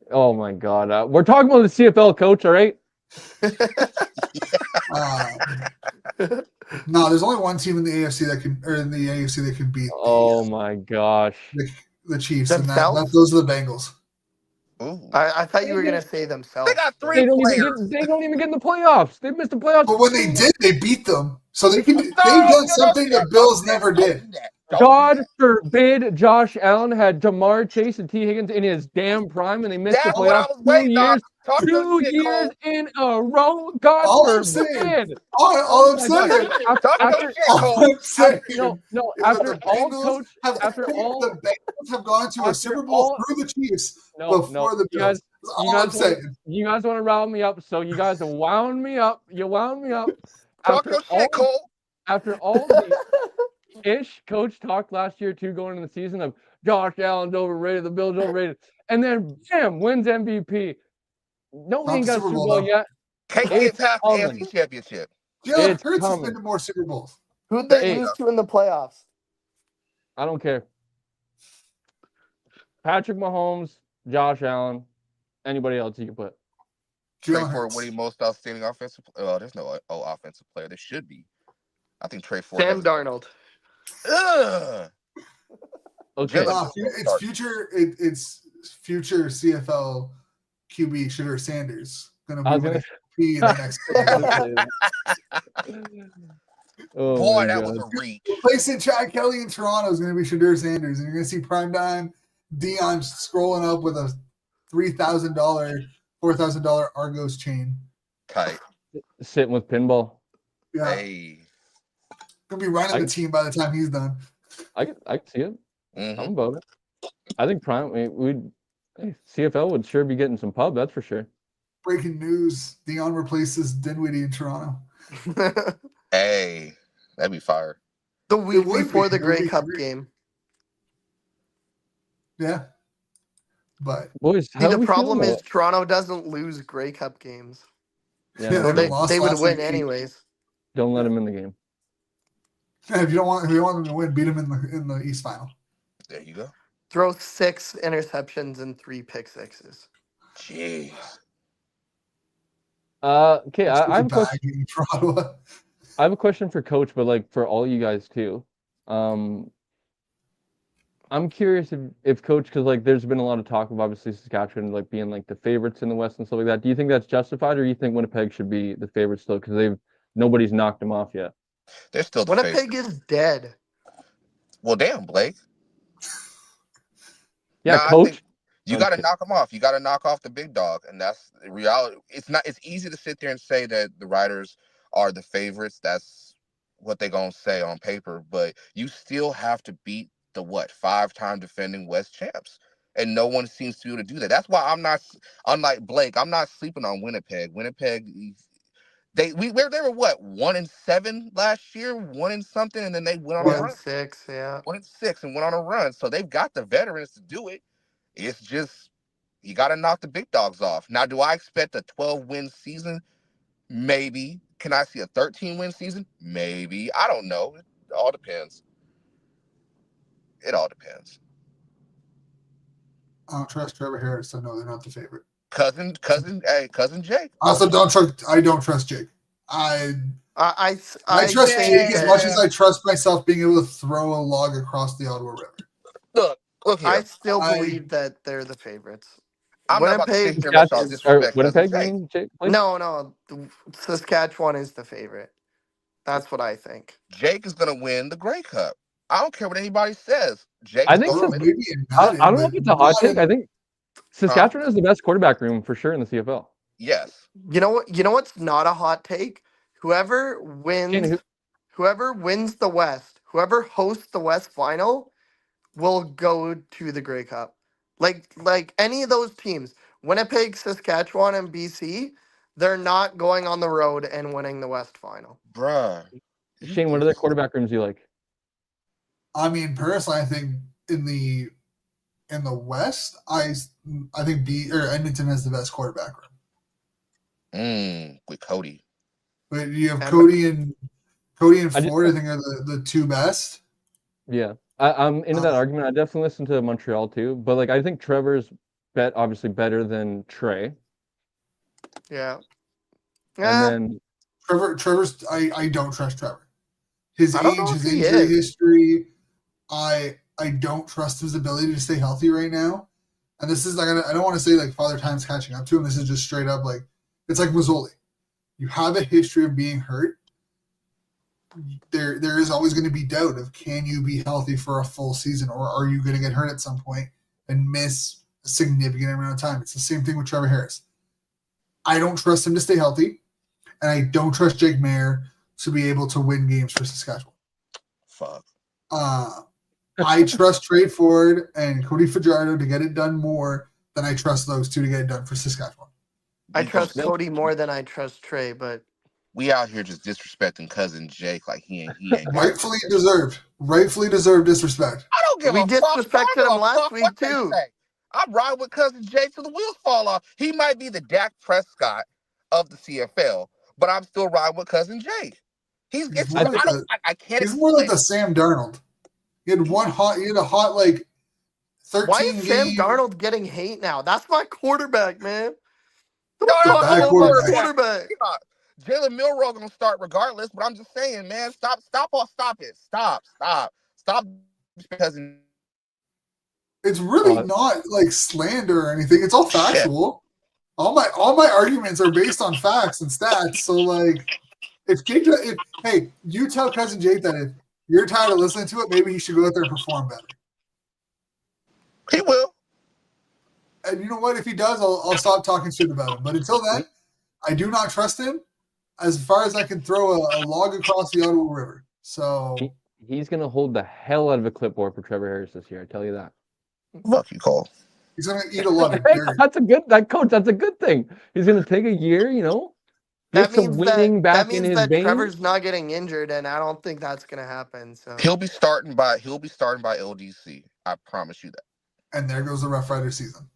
Oh my God, we're talking about the CFL, coach. All right. No, there's only one team in the AFC that can beat Oh my gosh. the Chiefs, and Themselves? those are the Bengals. Ooh. I thought you were going to say themselves. They got 3 They don't players. even get in the playoffs. They missed the playoffs. But when they did, they beat them. So they've done something No, the Bills don't never do did. that. Don't God do that. forbid Josh Allen had Jamar Chase and T. Higgins in his damn prime and they missed That's the what I playoffs was waiting on. Talk your 2 shit, years Cole. in a row. God All I'm forbid. saying- All I'm saying, Talk After, your shit, all Cole. I'm saying, no, is that after the all, Bengals coach, have after all, the Bengals have gone to after a Super Bowl all- through the Chiefs no, before the you Bills. guys, That's all I'm saying. you guys want to rile me up, so you guys have wound me up. You wound me up. Talk your shit, Cole. After all the ish coach talked last year too, going into the season of Josh Allen's overrated, the Bills overrated, and then bam, wins MVP. No, Not he ain't the got a Super Super Bowl, Bowl though. yet. Can't It's get past the coming. AFC Championship. Jalen It's Hurts has coming. been to more Super Bowls. Who'd they Hey. lose to in the playoffs? I don't care. Patrick Mahomes, Josh Allen, anybody else you can put. Trey Jalen Ford Hurts. winning most outstanding offensive. There's no offensive player. There should be. I think Trey Ford. Sam Darnold. Ugh. Okay. Jalen- It's future CFL QB Shedeur Sanders gonna I was be gonna in the next. Oh Boy, my that God. was a reach. Replacing Chad Kelly in Toronto is going to be Shedeur Sanders, and you're going to see primetime Dion scrolling up with a $3,000, $4,000 Argos chain. Tight. Sitting with pinball. Yeah, Hey. going to be running the team by the time he's done. I can see it. Mhm. I'm about it. I think CFL would sure be getting some pub, that's for sure. Breaking news: Dion replaces Dinwiddie in Toronto. Hey. That'd be fire. The week would before be. the It would Grey be Cup great. game. Yeah, But Boys, See, how the we problem feeling is Toronto doesn't lose Grey Cup games. Yeah, yeah, no, they They, haven't lost they would last, win like, 8 anyways. don't let him in the game. If you want them to win, beat them in the East Final. There you go. Throw 6 interceptions and 3 pick sixes. Jeez. Okay, It's I have a bad question. getting Toronto. I have a question for Coach, but like for all you guys too. I'm curious if Coach, because like there's been a lot of talk of obviously Saskatchewan like being like the favorites in the West and stuff like that. Do you think that's justified, or do you think Winnipeg should be the favorites still because nobody's knocked them off yet? They're still the Winnipeg favorite. is dead. Well, damn, Blake. Yeah, Nah, I Coach. think you got to Okay. knock them off. You got to knock off the big dog, and that's the reality. It's easy to sit there and say that the Riders are the favorites. That's what they're gonna say on paper, but you still have to beat the 5-time defending West champs, and no one seems to be able to do that. That's why I'm not, unlike Blake, I'm not sleeping on Winnipeg. Winnipeg, they were 1-7 last year, 1-something, and then they went on a run. 1-6, yeah. 1-6 and went on a run. So they've got the veterans to do it. It's just you got to knock the big dogs off. Now, do I expect a 12-win season? Maybe. Can I see a 13-win season? Maybe. I don't know. It all depends. It all depends. I don't trust Trevor Harris, so no, they're not the favorite. Cousin Jake. I also don't trust Jake. I trust think Jake as that- much as I trust myself being able to throw a log across the Ottawa River. Look here. I still believe that they're the favorites. I'm not about to sit Winnipeg here and let y'all is- disrespect Winnipeg, Cousin Jake. meaning Jake, please? No, Saskatchewan is the favorite. That's what I think. Jake is going to win the Grey Cup. I don't care what anybody says. Jake I is think going so. to win. Maybe in I Madden, don't know but if it's a hot not take. in- I think Saskatchewan has the best quarterback room for sure in the CFL. Yes. You know what? You know what's not a hot take? Whoever wins the West, whoever hosts the West final, will go to the Grey Cup. Like any of those teams, Winnipeg, Saskatchewan, and BC, they're not going on the road and winning the West final. Bruh. Shane, what other quarterback rooms do you like? I mean, personally, I think in the West, I think Edmonton has the best quarterback room. With Cody. But you have Edmonton. Cody and Ford. I think are the two best. Yeah, I'm into that argument. I definitely listen to Montreal too, but like I think Trevor's obviously better than Trey. Yeah. And then Trevor's I don't trust Trevor. His I don't know age, if his he injury is. history, I don't trust his ability to stay healthy right now. And this is like I don't want to say like Father Time's catching up to him. This is just straight up like it's like Mazzoli. You have a history of being hurt. There is always going to be doubt of can you be healthy for a full season, or are you going to get hurt at some point and miss a significant amount of time? It's the same thing with Trevor Harris. I don't trust him to stay healthy, and I don't trust Jake Mayer to be able to win games for Saskatchewan. Fuck. I trust Trey Ford and Cody Fajardo to get it done more than I trust those two to get it done for Saskatchewan. I trust Cody more than I trust Trey, but We out here just disrespecting Cousin Jake like he ain't. Rightfully deserved disrespect. I don't give We a fuck. disrespected I don't give him a last fuck week, what they too. say. I'm riding with Cousin Jake till the wheels fall off. He might be the Dak Prescott of the CFL, but I'm still riding with Cousin Jake. He's I can't. He's more like the Sam Darnold. He had a hot like 13 why is game. Sam Darnold getting hate now? That's my quarterback, man. No, Don't bad talk about my quarterback. Jalen Milroe gonna start regardless, but I'm just saying, man, stop because It's really not like slander or anything. It's all factual. All my arguments are based on facts and stats. So like, hey, you tell Cousin Jake that if you're tired of listening to it, maybe he should go out there and perform better. He will. And you know what? If he does, I'll stop talking shit about him. But until then, I do not trust him as far as I can throw a log across the Ottawa River. So he's gonna hold the hell out of a clipboard for Trevor Harris this year. I tell you that. Fuck you, Cole. He's gonna eat a lot of dirt. That's a good thing. He's gonna take a year, get some winning back in his veins. Trevor's not getting injured, and I don't think that's gonna happen. So he'll be starting by LDC. I promise you that. And there goes the Rough Rider season.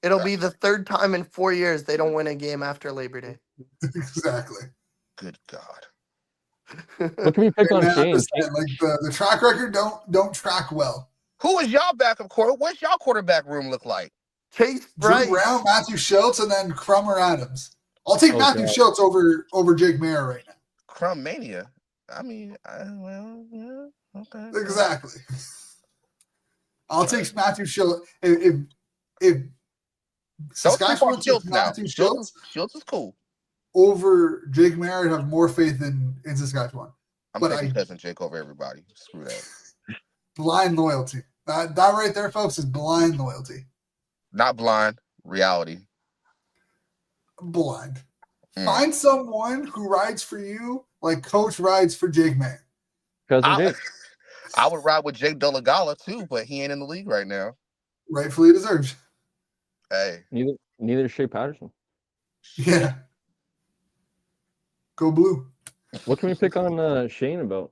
It'll be the third time in 4 years they don't win a game after Labor Day. Exactly. Good God. What can we pick Hey, on man, I'm Shane? just saying, like the track record don't track well. Who is y'all backup quarter? What's y'all quarterback room look like? Chase Drew Bryce. Brown, Matthew Schultz, and then Crumb or Adams. I'll take Oh, Matthew God. Schultz over Jake Mayer right now. Crumb Mania. I mean, well, yeah, okay. Exactly. I'll take Matthew Schultz. If Don't sleep Saskatchewan on took Schultz now. Matthew Schultz Schultz is cool. over Jake Mayer, I'd have more faith in Saskatchewan. I'm But taking Cousin Jake over everybody. Screw that. Blind loyalty. That right there, folks, is blind loyalty. Not blind. Reality. Blind. Find someone who rides for you like Coach rides for Jake Mayer. Cousin Jake. I would ride with Jake Dolegala too, but he ain't in the league right now. Rightfully deserved. Hey. Neither is Shea Patterson. Yeah. Go blue. What can we pick on Shane about?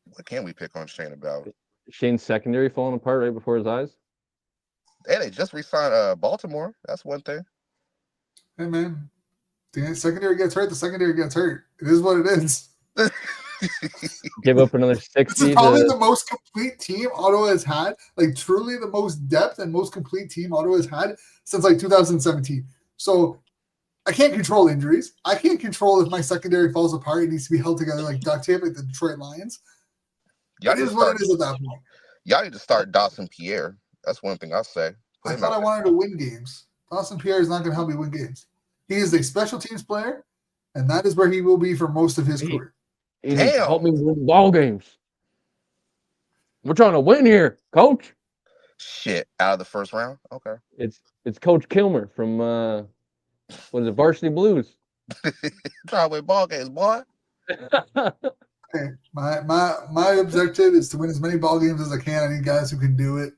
What can we pick on Shane about? Shane's secondary falling apart right before his eyes. Hey, they just re-signed Baltimore. That's one thing. Hey, man. The secondary gets hurt. The secondary gets hurt. It is what it is. Give up another This 60. is probably the most complete team Ottawa has had. Like, truly the most depth and most complete team Ottawa has had since, like, 2017. So, I can't control injuries. I can't control if my secondary falls apart. It needs to be held together like duct tape, like the Detroit Lions. It is what it is at that point. Y'all need to start Dawson Pierre. That's one thing I'll say. I thought I wanted to win games. Dawson Pierre is not going to help me win games. He is a special teams player, and that is where he will be for most of his career. Damn. Help me win ball games. We're trying to win here, Coach. Shit, out of the first round? Okay. It's Coach Kilmer from what is it, Varsity Blues? Try to win ball games, boy. Okay. My objective is to win as many ball games as I can. I need guys who can do it.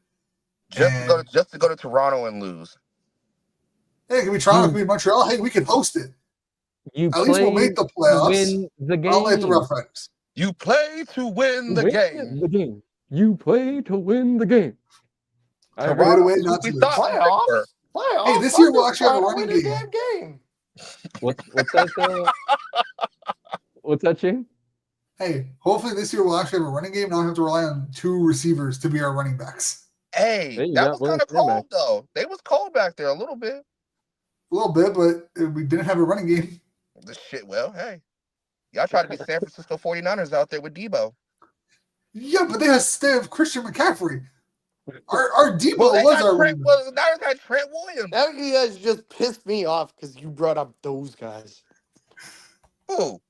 Just to go to Toronto and lose. Hey, it can be Toronto, it can be Montreal. Hey, we can host it. At least we'll make the playoffs. Win the game. I'll let the Rough Riders. You play to win the game. You play to win the game. Right away, not to lose. Playoffs. Hey, this year we'll actually have a running game. What's that? What's that, Shane? Hey, hopefully this year we'll actually have a running game. Not have to rely on two receivers to be our running backs. Hey, that was kind of cold though. They was cold back there a little bit. A little bit, but we didn't have a running game. The shit. Well, hey, y'all try to be San Francisco 49ers out there with Debo. Yeah, but they have Christian McCaffrey. Our Debo was our running back. Well, now they got Trent Williams. Now you guys just pissed me off because you brought up those guys. Who?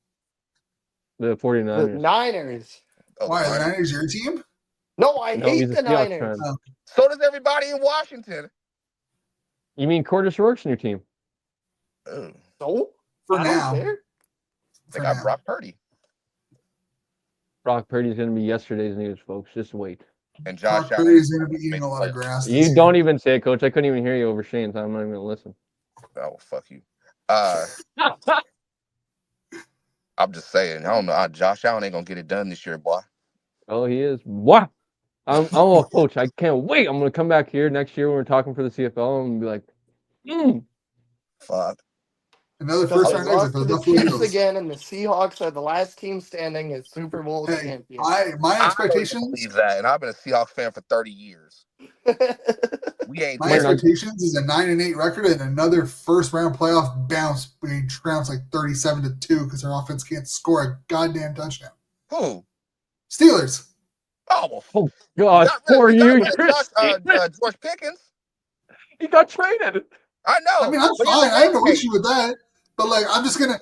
The 49ers. The Niners. Oh, why, the Niners your team? No, I hate the Niners. So does everybody in Washington. You mean Curtis Rourke's new team? Oh. So? For now. They got Brock Purdy. Brock Purdy's going to be yesterday's news, folks. Just wait. And Josh Brock Purdy's going to be eating a lot of grass. You don't even say it, Coach. I couldn't even hear you over Shane, so I'm not even going to listen. Oh, fuck you. I'm just saying. I don't know. Josh Allen ain't going to get it done this year, boy. Oh, he is. What? I'm a coach. I can't wait. I'm going to come back here next year when we're talking for the CFL and be like, Fuck. Another first round exit for the Buffalo Bills again, and the Seahawks are the last team standing as Super Bowl champions. My expectations. I believe that, and I've been a Seahawks fan for 30 years. We ain't. My expectations is a 9-8 record and another first round playoff bounce being trounced like 37-2 because our offense can't score a goddamn touchdown. Who? Steelers. Oh God, poor you. George Pickens. He got traded. I know. I mean, I'm fine. I have no issue with that. But like, I'm just gonna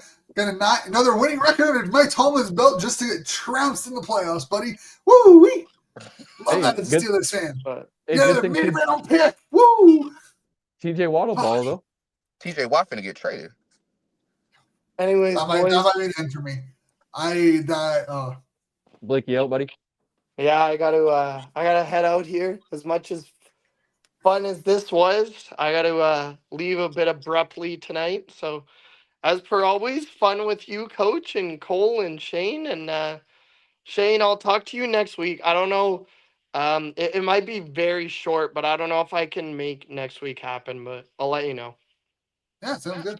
not another winning record under Mike Tomlin's belt just to get trounced in the playoffs, buddy. Woo wee! Love that as a Steelers fan. Yeah, the mid-round pick. Woo! TJ Waddle ball though. TJ Watt finna get traded. Anyways, that might be the end for me. Blakey out, buddy. Yeah, I gotta head out here. As much as fun as this was, I gotta leave a bit abruptly tonight. So, as per always, fun with you, Coach, and Cole and Shane. And Shane, I'll talk to you next week. I don't know It might be very short, but I don't know if I can make next week happen, but I'll let you know. Yeah, sounds good.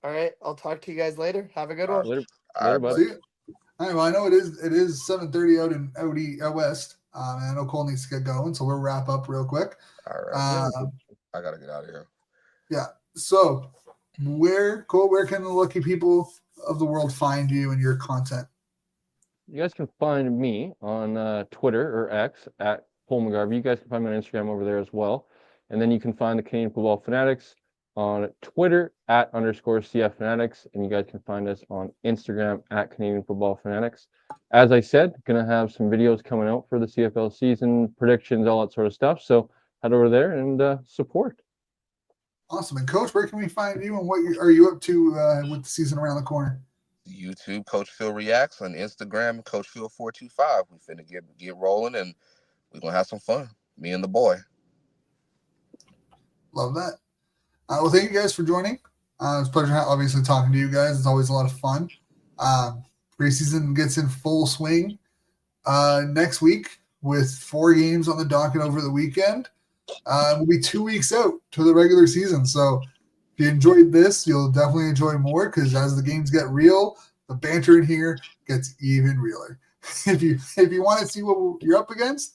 All right. I'll talk to you guys later. Have a good All one. Later, All later, right, bud. buddy. See ya. All right, well, I know it is 7:30 out in out west. And I know Cole needs to get going, so we'll wrap up real quick. All right. Uh, I gotta get out of here. yeah. So, Cole, where can the lucky people of the world find you and your content? You guys can find me on Twitter or X at Cole McGarvey. You guys can find me on Instagram over there as well. And then you can find the Canadian Football Fanatics on Twitter at _CF Fanatics. And you guys can find us on Instagram at Canadian Football Fanatics. As I said, going to have some videos coming out for the CFL season, predictions, all that sort of stuff. So head over there and support. Awesome. And Coach, where can we find you, and what are you up to with the season around the corner? YouTube, Coach Phil Reacts, on Instagram, Coach Phil 425. We finna get rolling, and we're gonna have some fun. Me and the boy. Love that. Well, thank you guys for joining. It's a pleasure, obviously, talking to you guys. It's always a lot of fun. Preseason gets in full swing next week with 4 games on the docket over the weekend. We'll be 2 weeks out to the regular season. So if you enjoyed this, you'll definitely enjoy more, because as the games get real, the banter in here gets even realer. If you want to see what you're up against,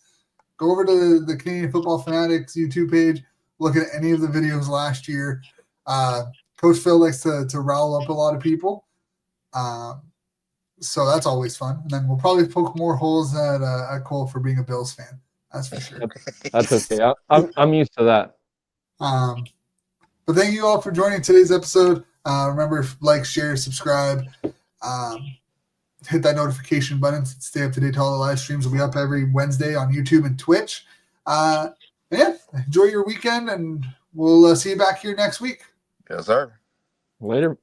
go over to the Canadian Football Fanatics YouTube page. Look at any of the videos last year. Coach Phil likes to rile up a lot of people. So that's always fun. And then we'll probably poke more holes at Cole for being a Bills fan. That's for sure. That's okay. I'm used to that. But thank you all for joining today's episode. Remember, like, share, subscribe, hit that notification button to stay up to date to all the live streams. Will be up every Wednesday on YouTube and Twitch. Yeah, enjoy your weekend, and we'll see you back here next week. Yes, sir. Later.